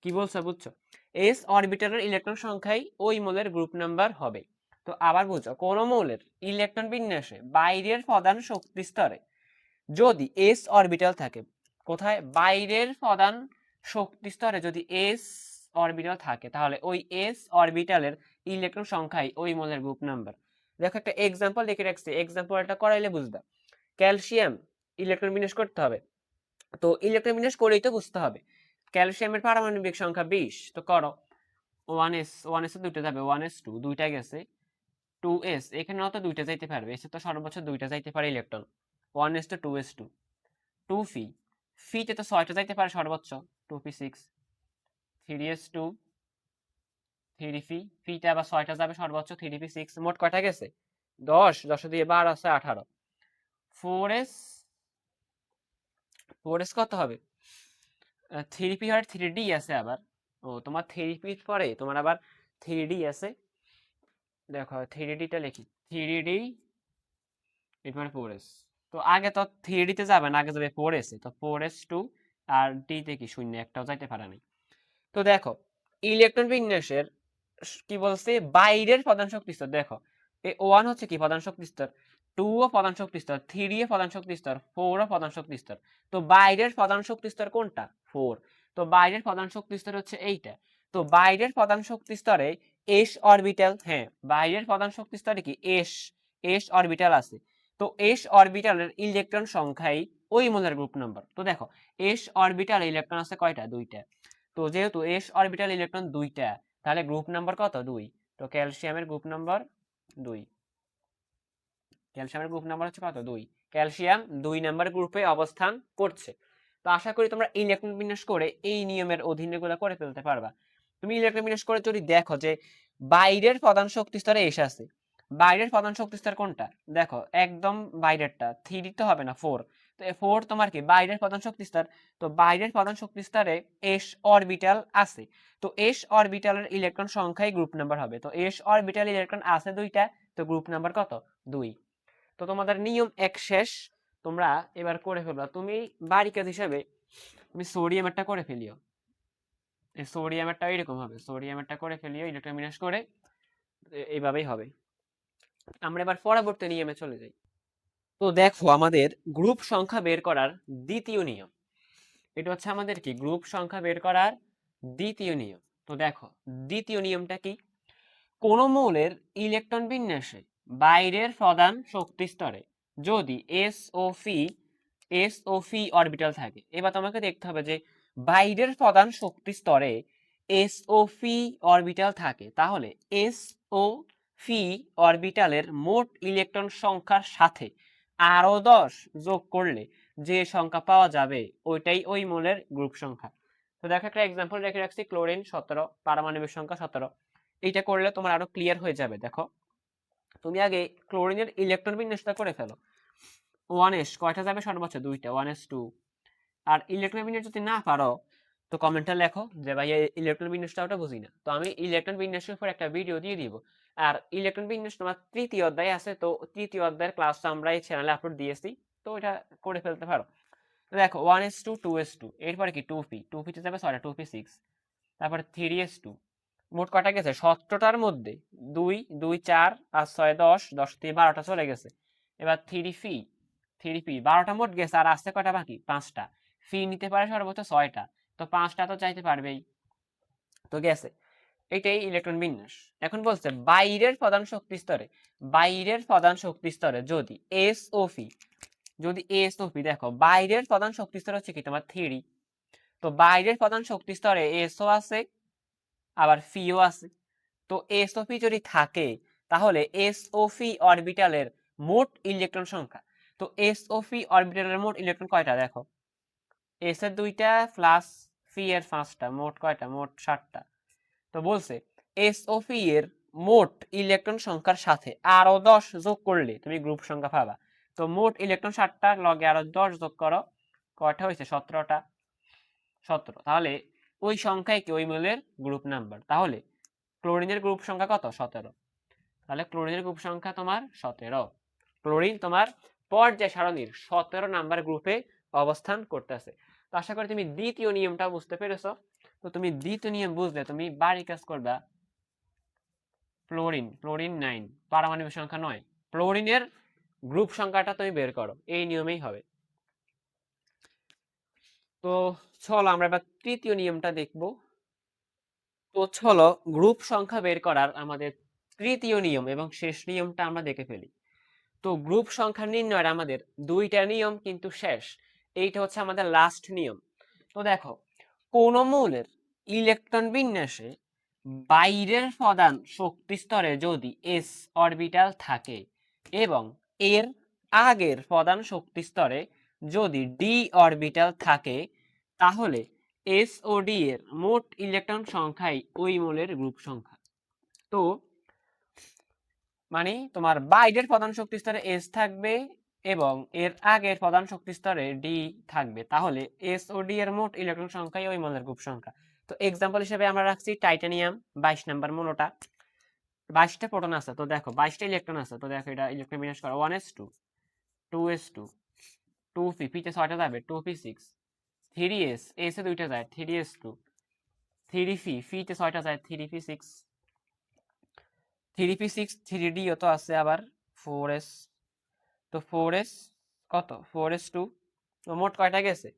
কি বলছো বুঝছো? এস অরবিটালের ইলেকট্রন সংখ্যাই ওই মৌলের গ্রুপ নাম্বার হবে। তো আবার বুঝছো, কোন মৌলের ইলেকট্রন বিন্যাসে বাইরের প্রধান শক্তি স্তরে যদি এস অরবিটাল থাকে, কোথায়? বাইরের প্রধান শক্তি স্তরে যদি এস অরবিটাল থাকে তাহলে ওই এস অরবিটালের ইলেকট্রন সংখ্যাই ওই মৌলের গ্রুপ নাম্বার। দেখো একটা এক্সাম্পল লিখে রাখছি, এক্সাম্পলটা করাইলে বুঝবা। ক্যালসিয়াম ইলেকট্রন বিন্যাস করতে হবে, তো ইলেকট্রন বিন্যাস করেই তো বুঝতে হবে। ক্যালসিয়ামের পারমাণবিক সংখ্যা 20, তো করো। 1s, 1s দুইটা যাবে, 1s2 দুইটা গেছে, 2s এখানেও তো দুইটা যাইতে পারবে, এসে তো সর্বোচ্চ দুইটা যাইতে পারে ইলেকট্রন, 1s2 2s2। 2 ফি, ফিতে তো 6টা যাইতে পারে সর্বোচ্চ, 2p6। 3s2 3 ফি, ফিতে আবার 6টা যাবে সর্বোচ্চ, 3p6। মোট কয়টা গেছে? 10, 10 দিয়ে 12 আছে 18। 4s, 4s কত হবে? 3p আর 3d আছে আবার। ও তোমার 3p পরে তোমার আবার 3d আছে, দেখো 3dটা লিখি, 3d এরপরে 4s। তো আগে তো 3d তে যাবে না, আগে যাবে 4s এ, তো 4s2 আর d তে কি শূন্য, একটাও যাইতে পারে নাই। তো দেখো ইলেকট্রন বিন্যাসের কি বলছে, বাইরের প্রধান শক্তি স্তর, দেখো এই 1 হচ্ছে কি প্রধান শক্তি স্তর, 2 ও প্রধান শক্তি স্তর, 3 ও প্রধান শক্তি স্তর, 4 ও প্রধান শক্তি স্তর। তো বাইরের প্রধান শক্তি স্তর কোনটা? 4। তো বাইরের প্রধান শক্তি স্তর হচ্ছে এইটা। তো বাইরের প্রধান শক্তি স্তরে এস অরবিটাল, হ্যাঁ বাইরের প্রধান শক্তি স্তরে কি এস, এস অরবিটাল আছে। তো এস অরবিটালের ইলেকট্রন সংখ্যাই ওই মৌলের গ্রুপ নাম্বার। তো দেখো এস অরবিটাল ইলেকট্রন আছে কয়টা? দুইটা। তো যেহেতু এস অরবিটাল ইলেকট্রন দুইটা, তাহলে গ্রুপ নাম্বার কত? 2। তো ক্যালসিয়ামের গ্রুপ নাম্বার 2। ক্যালসিয়ামের গ্রুপ নাম্বার হচ্ছে কত? 2। ক্যালসিয়াম 2 নাম্বার গ্রুপে অবস্থান করছে। তো আশা করি তোমরা ইলেকট্রন বিন্যাস করে এই নিয়মের অধীনে গুলো করে ফেলতে পারবা। তুমি ইলেকট্রন বিন্যাস করে যদি দেখো যে বাইরের প্রধান শক্তি স্তরে এস আছে, বাইরের প্রধান শক্তি স্তর কোনটা? দেখো একদম বাইরেরটা, 3 তো হবে না, 4। তো 4 তোমার কি বাইরের প্রধান শক্তি স্তর। তো বাইরের প্রধান শক্তি স্তরে এস অরবিটাল আছে। তো এস অরবিটালের ইলেকট্রন সংখ্যাই গ্রুপ নাম্বার হবে। তো এস অরবিটাল ইলেকট্রন আছে দুইটা, তো গ্রুপ নাম্বার কত? 2। তো তোমাদের নিয়ম 1 শেষ, তোমরা এবার করে ফেলবা। তুমি বাড়ি কাজ হিসাবে তুমি সোডিয়ামেরটা করে ফেলিও, এই সোডিয়ামেরটা এরকম হবে, সোডিয়ামেরটা করে ফেলিও ইলেকট্রন বিন্যাস করে, এইভাবেই হবে। আমরা এবার পরবর্তী নিয়মে চলে যাই। তো দেখো আমাদের গ্রুপ সংখ্যা বের করার দ্বিতীয় নিয়ম, এটা হচ্ছে আমাদের কি গ্রুপ সংখ্যা বের করার দ্বিতীয় নিয়ম। তো দেখো দ্বিতীয় নিয়মটা কি, কোন মৌলের ইলেকট্রন বিন্যাসে বাইরের প্রধান শক্তি স্তরে যদি এস ও ফি অরবিটাল থাকে। এবার তোমাকে দেখতে হবে যে বাইরের প্রধান শক্তি স্তরে এস ও ফি অরবিটাল থাকে, তাহলে এস ও ফি অরবিটালের মোট ইলেকট্রন সংখ্যার সাথে আরো 10 যোগ করলে যে সংখ্যা পাওয়া যাবে ওইটাই ওই মৌলের গ্রুপ সংখ্যা। তো দেখো একটা এক্সাম্পল রেখে রাখছি, ক্লোরিন 17, পারমাণবিক সংখ্যা 17। এইটা করলে তোমার আরো ক্লিয়ার হয়ে যাবে। দেখো তুমি আগে ক্লোরিনের ইলেকট্রন বিন্যাসটা করে ফেলো। 1s কয়টা যাবে সর্বোচ্চ? 2টা, 1s2। আর ইলেকট্রন বিন্যাস যদি না পারো তো কমেন্টে লেখো যে ভাই ইলেকট্রন বিন্যাসটা ওটা বুঝি না, তো আমি ইলেকট্রন বিন্যাসের উপর একটা ভিডিও দিয়ে দিব। আর ইলেকট্রন বিন্যাস তোমার 3য় অধ্যায় আছে, তো 3য় অধ্যায়ের ক্লাসটা আমরা এই চ্যানেলে আপলোড দিয়েছি, তো এটা করে ফেলতে পারো। দেখো 1s2 2s2, এরপরে কি 2p, 2p তে যাবে 6টা, 2p6। তারপরে 3s2, মোট কটা গেছে 17টার মধ্যে 2 2 4 আর 6 10, 10 দিয়ে 12টা চলে গেছে। এবার 3 ফি 12টা মোট গেছে, আর আসছে কটা বাকি? 5টা। ফি নিতে পারে সর্বোচ্চ 6টা, তো 5টা তো চাইতে পারবেই, তো গেছে। এটাই ইলেকট্রন বিন্যাস। এখন বলছে বাইরের প্রধান শক্তি স্তরে, বাইরের প্রধান শক্তি স্তরে যদি এসওপি, যদি এসওপি দেখো বাইরের প্রধান শক্তি স্তর হচ্ছে কি তোমার 3, তো বাইরের প্রধান শক্তি স্তরে এসও আছে আবার ফিও আছে। তো এসওপি যদি থাকে তাহলে এসওপি অরবিটালের মোট ইলেকট্রন সংখ্যা, তো এসওপি অরবিটালের মোট ইলেকট্রন কয়টা দেখো, এস এর 2টা প্লাস ফি এর 5টা, মোট কয়টা, মোট 7টা। তো বলছে এসওপি এর মোট ইলেকট্রন সংখ্যার সাথে আরো 10 যোগ করলে তুমি গ্রুপ সংখ্যা পাবা। তো মোট ইলেকট্রন 7টা লগে আরো 10 যোগ করো, কয়টা হয়েছে, 17টা, 17। তাহলে ওই সংখ্যাই কি ওই মৌলের গ্রুপ নাম্বার। তাহলে ক্লোরিনের গ্রুপ সংখ্যা কত, 17। তাহলে ক্লোরিনের গ্রুপ সংখ্যা তোমার 17। ক্লোরিন তোমার পর্যায় সারণীর 17 নাম্বার গ্রুপে অবস্থান করতেছে। তো আশা করি তুমি দ্বিতীয় নিয়মটা বুঝতে পেরেছো। তো তুমি দ্বিতীয় নিয়ম বুঝলে তুমি বাড়ি কাজ করবা, ফ্লোরিন, ফ্লোরিন 9, পারমাণবিক সংখ্যা 9, ফ্লোরিনের গ্রুপ সংখ্যাটা তুমি বের করো, এই নিয়মেই হবে। তো চলো আমরা এবার তৃতীয় নিয়মটা দেখব। তো চলো গ্রুপ সংখ্যা বের করার আমাদের তৃতীয় নিয়ম এবং শেষ নিয়মটা আমরা দেখে ফেলি। তো গ্রুপ সংখ্যা নির্ণয়ের আমাদের 2টা নিয়ম কিন্তু শেষ, এইটা হচ্ছে আমাদের লাস্ট নিয়ম। তো দেখো কোন মৌলের ইলেকট্রন বিন্যাসে বাইরের প্রধান শক্তি স্তরে যদি s অরবিটাল থাকে এবং এর আগের প্রধান শক্তি স্তরে যদি d অরবিটাল থাকে, তাহলে s ও d এর মোট ইলেকট্রন সংখ্যাই ওই মৌলের গ্রুপ সংখ্যা। তো মানে তোমার বাইরের প্রধান শক্তি স্তরে s থাকবে এবং এর আগের প্রধান শক্তি স্তরে d থাকবে, তাহলে s ও d এর মোট ইলেকট্রন সংখ্যাই ওই মৌলের গ্রুপ সংখ্যা। তো এক্সাম্পল হিসেবে আমরা রাখছি টাইটানিয়াম 22 নাম্বার মৌলটা, 22টা প্রোটন আছে। তো দেখো 22টা ইলেকট্রন আছে। তো দেখো এটা ইলেকট্রন বিন্যাস করো 1s2, 2s2, 2p, p তে 6টা যাবে, 2p6, 3s, s এ 2টা যায়, 3s2, 3p, p তে 6টা যায়, 3p6, 3p6, 3d ও তো আছে আবার 4s, তো 4s কত, 4s2, তো মোট কয়টা গেছে,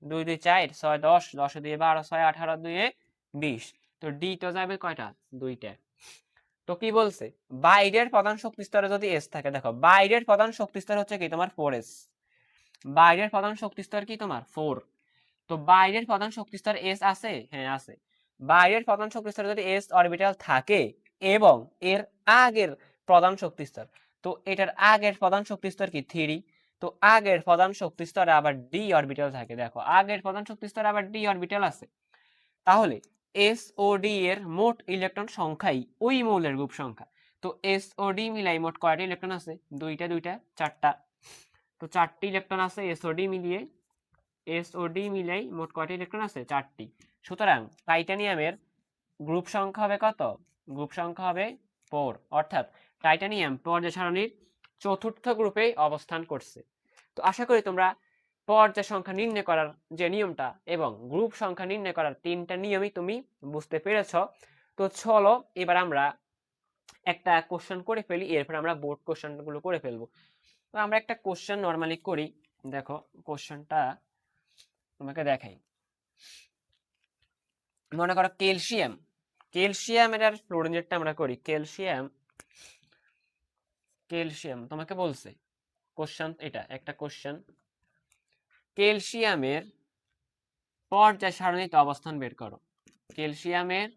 2 2 4 6 10, 10 2 12, 6 18, 2 20, তো d তো যাবে কয়টা, 2টা। তো কি বলছে, বাইরের প্রধান শক্তি স্তরে যদি s থাকে, দেখো বাইরের প্রধান শক্তি স্তর হচ্ছে কি তোমার 4s, বাইরের প্রধান শক্তি স্তর কি তোমার 4। তো বাইরের প্রধান শক্তি স্তর s আছে, হ্যাঁ আছে। বাইরের প্রধান শক্তি স্তরে যদি s অরবিটাল থাকে এবং এর আগের প্রধান শক্তি স্তর, তো এটার আগের প্রধান শক্তি স্তর কি 3, তো আগের প্রধান শক্তি স্তরে আবার d অরবিটাল থাকে, দেখো আগের প্রধান শক্তি স্তরে আবার d অরবিটাল আছে, তাহলে s ও d এর মোট ইলেকট্রন সংখ্যাই ওই মৌলের গ্রুপ সংখ্যা। তো s ও d মিলাই মোট কয়টা ইলেকট্রন আছে, 2টা 2টা 4টা, তো 4টি ইলেকট্রন আছে s ও d মিলিয়ে, s ও d মিলাই মোট কয়টা ইলেকট্রন আছে, 4টি। সুতরাং টাইটানিয়ামের গ্রুপ সংখ্যা হবে কত, গ্রুপ সংখ্যা হবে 4, অর্থাৎ টাইটানিয়াম পর্যায় সারণীর চতুর্থ গ্রুপে অবস্থান করছে। তো আশা করি তোমরা পর্যায় সংখ্যা নির্ণয় করার যে নিয়মটা এবং গ্রুপ সংখ্যা নির্ণয় করার 3টা নিয়মই তুমি বুঝতে পেরেছ। তো চলো এবার আমরা একটা কোশ্চেন করে ফেলি, এরপর আমরা বোর্ড কোশ্চেনগুলো করে ফেলবো। তো আমরা একটা কোশ্চেন নরমালি করি, দেখো কোশ্চেনটা তোমাকে দেখাই। মনে করো ক্যালসিয়াম, ক্যালসিয়ামের আর ফ্লোরিনেটটা আমরা করি, ক্যালসিয়াম, ক্যালসিয়াম তোমাকে বলছে কোশ্চেন, এটা একটা কোশ্চেন, ক্যালসিয়ামের পর্যায় সারণীতে অবস্থান বের করো, ক্যালসিয়ামের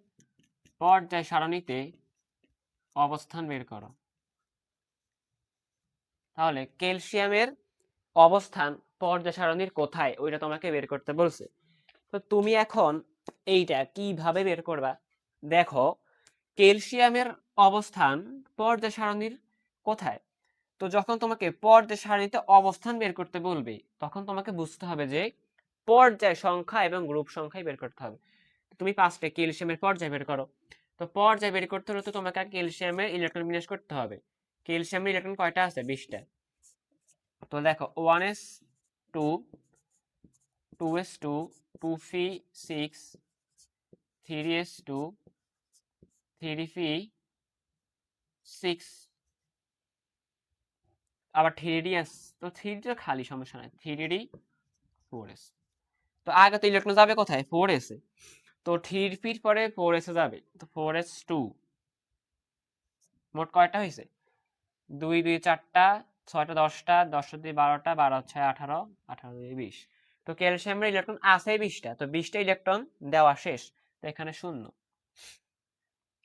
পর্যায় সারণীতে অবস্থান বের করো। তাহলে ক্যালসিয়ামের অবস্থান পর্যায় সারণীর কোথায় ওইটা তোমাকে বের করতে বলছে। তো তুমি এখন এইটা কিভাবে বের করবা, দেখো ক্যালসিয়ামের অবস্থান পর্যায় সারণীর কোথায়, তো যখন তোমাকে পর্যায় সারণীতে অবস্থান বের করতে বলবে তখন তোমাকে বুঝতে হবে যে পর্যায় সংখ্যা এবং গ্রুপ সংখ্যাই বের করতে হবে। তুমি ফার্স্টে ক্যালসিয়ামের পর্যায় বের করো। তো পর্যায় বের করতে হলে তো তোমাকে ক্যালসিয়ামের ইলেকট্রন বিন্যাস করতে হবে। ক্যালসিয়ামের ইলেকট্রন কয়টা আছে, 20টা। তো দেখো 1s2, 2s2, 2p6, 3s2, 3p6, আবার 3d আছে, তো 3d তো খালি, সমস্যা নাই, 3d 4s। তো আগে তো ইলেকট্রন যাবে কোথায়, 4s এ। তো 3p পরে 4s এ যাবে, তো 4s2 মোট কয়টা হয়েছে? 2 2 4টা, 6টা 10টা, 10 2 12টা, 12 6 18, 18 2 20। তো ক্যালসিয়ামের ইলেকট্রন আছে 20টা, তো 20টা ইলেকট্রন দেওয়া শেষ, তো এখানে শূন্য।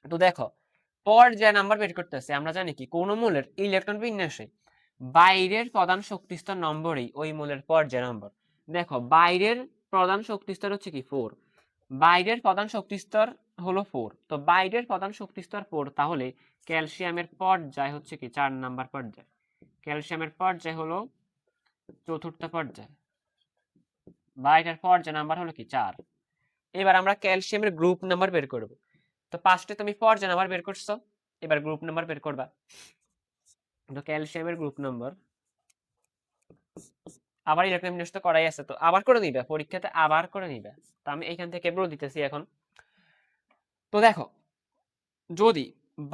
তো দেখো পর্যায় নাম্বার বের করতেছে, আমরা জানি কি কোন মূলের ইলেকট্রন বিন্যাসে বাইরের প্রধান শক্তিস্তর নম্বরই ওই মূলের পর্যায় নম্বর। দেখো বাইরের প্রধান শক্তিস্তর হচ্ছে কি 4, বাইরের প্রধান শক্তিস্তর হলো 4, তো বাইরের প্রধান শক্তিস্তর 4, তাহলে ক্যালসিয়ামের পর্যায় হচ্ছে কি 4 নাম্বার পর্যায়। ক্যালসিয়ামের পর্যায় হলো চতুর্থ পর্যায়, বাইরের পর্যায় নাম্বার হলো কি 4। এবার আমরা ক্যালসিয়ামের গ্রুপ নাম্বার বের করব। তো পাঁচটে তুমি পর্যায় নাম্বার বের করছো, এবার গ্রুপ নাম্বার বের করবা। তো ক্যালসিয়ামের গ্রুপ নাম্বার আবার ইলেকট্রন বিন্যাস তো করাই আছে, তো আবার করে নিবে পরীক্ষাতে, আবার করে নিবে। তো আমি এখান থেকে বলে দিতেছি এখন। তো দেখো যদি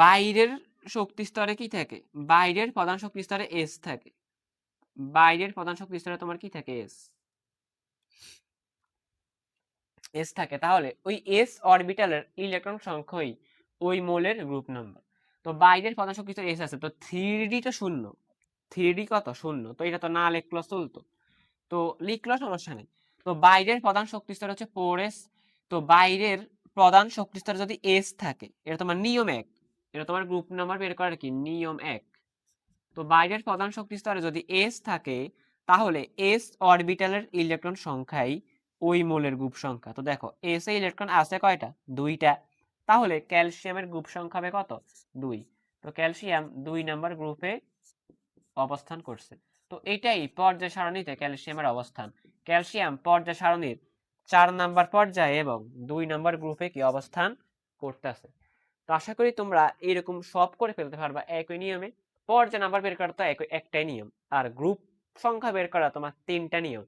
বাইরের শক্তি স্তরে কি থাকে, বাইরের প্রধান শক্তি স্তরে এস থাকে, বাইরের প্রধান শক্তি স্তরে তোমার কি থাকে এস, এস থাকে, তাহলে ওই এস অরবিটালের ইলেকট্রন সংখ্যাই ওই মোলের গ্রুপ নাম্বার। তো বাইরের প্রধান শক্তি স্তরে এস আছে, তো 3d তো শূন্য, 3d কত শূন্য, তো এটা তো না লিখলো চলতো, তো লিখলো সমস্যা নেই। তো বাইরের প্রধান শক্তি স্তর হচ্ছে 4s, তো বাইরের প্রধান শক্তি স্তর যদি এস থাকে, এটা তোমার নিয়ম 1, এটা তোমার গ্রুপ নাম্বার বের করার কি নিয়ম 1। তো বাইরের প্রধান শক্তি স্তরে যদি এস থাকে, তাহলে এস অরবিটালের ইলেকট্রন সংখ্যাই ওই মোলের গ্রুপ সংখ্যা। তো দেখো এস এ ইলেকট্রন আছে কয়টা, 2টা, তাহলে ক্যালসিয়ামের গ্রুপ সংখ্যা হবে কত, 2। তো ক্যালসিয়াম 2 নাম্বার গ্রুপে অবস্থান করছে। তো এটাই পর্যায় সারণীতে ক্যালসিয়ামের অবস্থান। ক্যালসিয়াম পর্যায় সারণীর 4 নাম্বার পর্যায়ে এবং 2 নাম্বার গ্রুপে কি অবস্থান করতেছে। তো আশা করি তোমরা এরকম সব করে ফেলতে পারবা একই নিয়মে। পর্যায় নাম্বার বের করা তো একটাই নিয়ম, আর গ্রুপ সংখ্যা বের করা তোমার 3টা নিয়ম।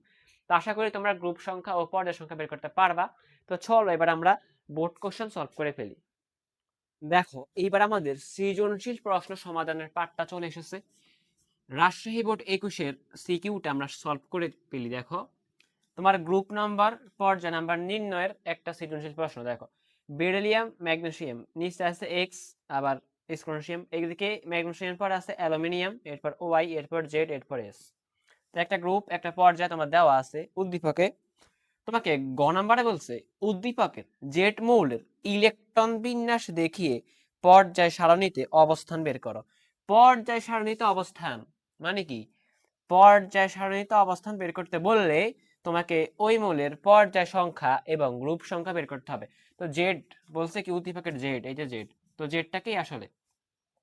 তো আশা করি তোমরা গ্রুপ সংখ্যা ও পর্যায় সংখ্যা বের করতে পারবা। তো চলো এবার আমরা বোর্ড কোশ্চেন সলভ করে ফেলি। দেখো এইবার আমাদের সৃজনশীল প্রশ্ন সমাধানের পার্টটা চলে এসেছে। রাজশাহী বোর্ড 21-এর সিকিউটা আমরা সলভ করে ফেলি। দেখো তোমার গ্রুপ নাম্বার পর্যায় নাম্বার নির্ণয়ের একটা সৃজনশীল প্রশ্ন। দেখো বেরিলিয়াম ম্যাগনেসিয়াম নিচে আছে এক্স, আবার স্কন্ডিয়াম, একদিকে ম্যাগনেসিয়াম পর আছে অ্যালুমিনিয়াম, এরপর ওয়াই, এরপর জেড, এরপর এস। তো একটা গ্রুপ একটা পর্যায় তোমার দেওয়া আছে। উদ্দীপকে তোমাকে গ নাম্বারে বলছে উদ্দীপকের জেড মৌলের ইলেকট্রন বিন্যাস দেখিয়ে পর্যায় সারণীতে অবস্থান বের করো। পর্যায় সারণীতে অবস্থান মানে কি, পর্যায় সারণীতে অবস্থান বের করতে বললে তোমাকে ওই মৌলের পর্যায় সংখ্যা এবং গ্রুপ সংখ্যা বের করতে হবে। তো জেড বলছে কি উদ্দীপকের জেড, এই যে জেড, তো জেডটাকেই আসলে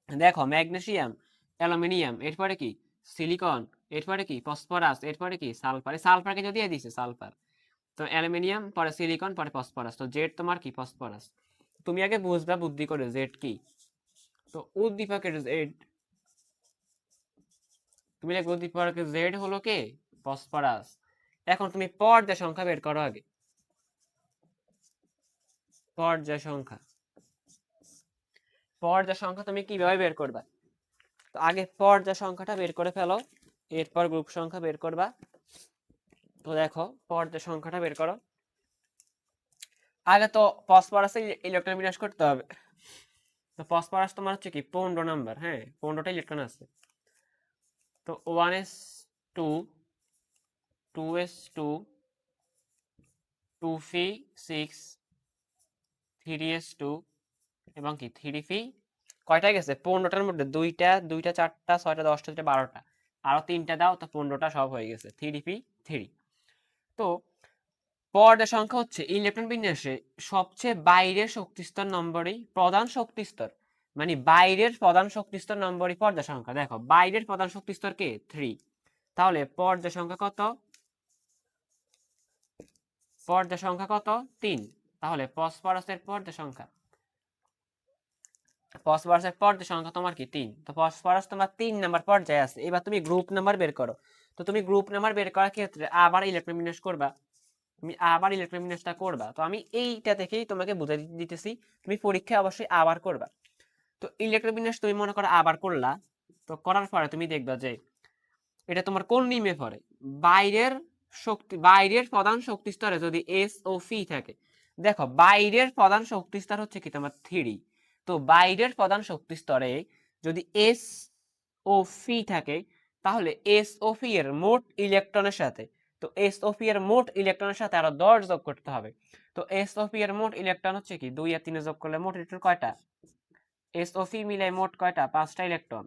দেখো ম্যাগনেসিয়াম, অ্যালুমিনিয়াম, এরপরে কি সিলিকন, এরপরে কি ফসফরাস, এরপরে কি সালফার, সালফারকে যদি দিয়েছে সালফার, তো অ্যালুমিনিয়াম পরে সিলিকন পরে ফসফরাস, তো জেড তোমার কি ফসফরাস। তুমি আগে বুঝবা বুদ্ধি করে জেড কি। তো উদ্দীপকের জেড, তুমি লিখবে উদ্দীপকের জেড হলো কে ফসফরাস। এখন তুমি পর্যায় সংখ্যা বের করো আগে, পর্যায় সংখ্যা, পর্যায় সংখ্যা তুমি কিভাবে বের করবা। তো আগে পর্যায় সংখ্যাটা বের করে ফেলো, এরপর গ্রুপ সংখ্যা বের করবা। তো দেখো পর্যায় সংখ্যাটা বের করো। আগে তো ফসফরাসে ইলেকট্রন বিন্যাস করতে হবে। তো ফসফরাস তোমার হচ্ছে কি 15 নাম্বার, হ্যাঁ 15টা ইলেকট্রন আছে। তো 1s2, 2s2, 2p6, 3s2 এবং কি 3p কয়টা গেছে 15টার মধ্যে দুইটা, 4টা 6টা 10টা 12টা, আরো 3টা দাও, তো 15টা সব হয়ে গেছে 3p3। তো পর্যায় সংখ্যা হচ্ছে ইলেকট্রন বিন্যাসে সবচেয়ে বাইরের শক্তিস্তর নম্বরই প্রধান শক্তিস্তর, মানে বাইরের প্রধান শক্তিস্তর নম্বরই পর্যায় সংখ্যা। দেখো বাইরের প্রধান শক্তিস্তর কে 3, তাহলে পর্যায় সংখ্যা কত, পর্যায় সংখ্যা কত 3। তাহলে ফসফরাসের পর্যায় সংখ্যা, ফসফরাসের পর্যায় সংখ্যা তোমার কি 3, তো ফসফরাস তোমার 3 নাম্বার পর্যায়ে আছে। এবার তুমি গ্রুপ নাম্বার বের করো। তো তুমি গ্রুপ নাম্বার বের করার ক্ষেত্রে আবার ইলেকট্রন বিন্যাস করবা, তুমি আবার ইলেকট্রন বিন্যাসটা করবা। তো আমি এইটা থেকেই তোমাকে বুঝাই দিতেছি, তুমি পরীক্ষায় অবশ্যই আবার করবা। তো ইলেকট্রন বিন্যাস তুমি মনে করো আবার করলা, তো করার পরে তুমি দেখবা যে এটা তোমার কোন নিয়মে পড়ে, বাইরের শক্তি, বাইরের প্রধান শক্তি স্তরে যদি এস ও ফি থাকে। দেখো বাইরের প্রধান শক্তি স্তর হচ্ছে কি তোমার 3। তো বাইরের প্রধান শক্তি স্তরে যদি এস ও ফি থাকে, তাহলে এস ও ফি এর মোট ইলেকট্রনের সাথে, তো এস ও ফি এর মোট ইলেকট্রনের সাথে আরো 10 যোগ করতে হবে। তো এস ও ফি এর মোট ইলেকট্রন হচ্ছে কি 2 আর 3 যোগ করলে মোট ইলেকট্রন কয়টা? এস ও ফি মিলে মোট কয়টা? 5টা ইলেকট্রন।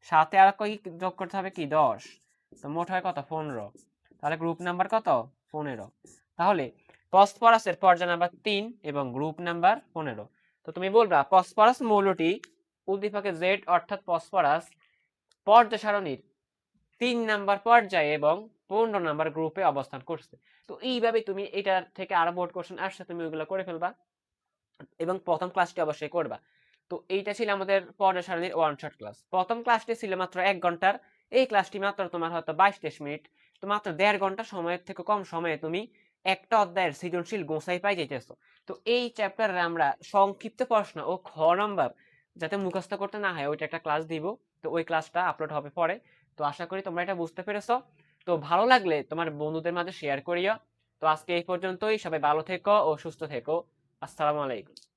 সাথে আর কই যোগ করতে হবে কি 10। তো মোট হয় কত? 15। তাহলে গ্রুপ নাম্বার কত? 15। তাহলে ফসফরাসের পর্যায় নাম্বার 3 এবং গ্রুপ নাম্বার 15। তো তুমি বলবা ফসফরাস মৌলটি উদ্দীপকে জেড অর্থাৎ ফসফরাস পর্যায় সারণীর 3 নাম্বার পর্যায়ে এবং 15 নাম্বার গ্রুপে অবস্থান করছে। তো এইভাবে তুমি এটার থেকে আরো বোর্ড কোশ্চেন আসছে, তুমি ওইগুলো করে ফেলবা এবং প্রথম ক্লাসটি অবশ্যই করবা। তো এইটা ছিল আমাদের পর্যায় সারণীর ওয়ান শট ক্লাস। প্রথম ক্লাসটি ছিল মাত্র 1 ঘন্টার, এই ক্লাসটি মাত্র তোমার হয়তো 22-23 মিনিট। তো মাত্র 1.5 ঘন্টা সময়ের থেকে কম সময়ে তুমি একটা অধ্যায়ের সৃজনশীল গোছাই পাই যাইতেছো। তো এই চ্যাপ্টারে আমরা সংক্ষিপ্ত প্রশ্ন ও খ নাম্বার যাতে মুখস্থ করতে না হয় ওইটা একটা ক্লাস দিব। তো ওই ক্লাসটা আপলোড হবে পরে। তো আশা করি তোমরা এটা বুঝতে পেরেছো। তো ভালো লাগলে তোমার বন্ধুদের মাঝে শেয়ার করিও। তো আজকে এই পর্যন্তই, সবাই ভালো থেকো ও সুস্থ থেকো। আসসালামু আলাইকুম।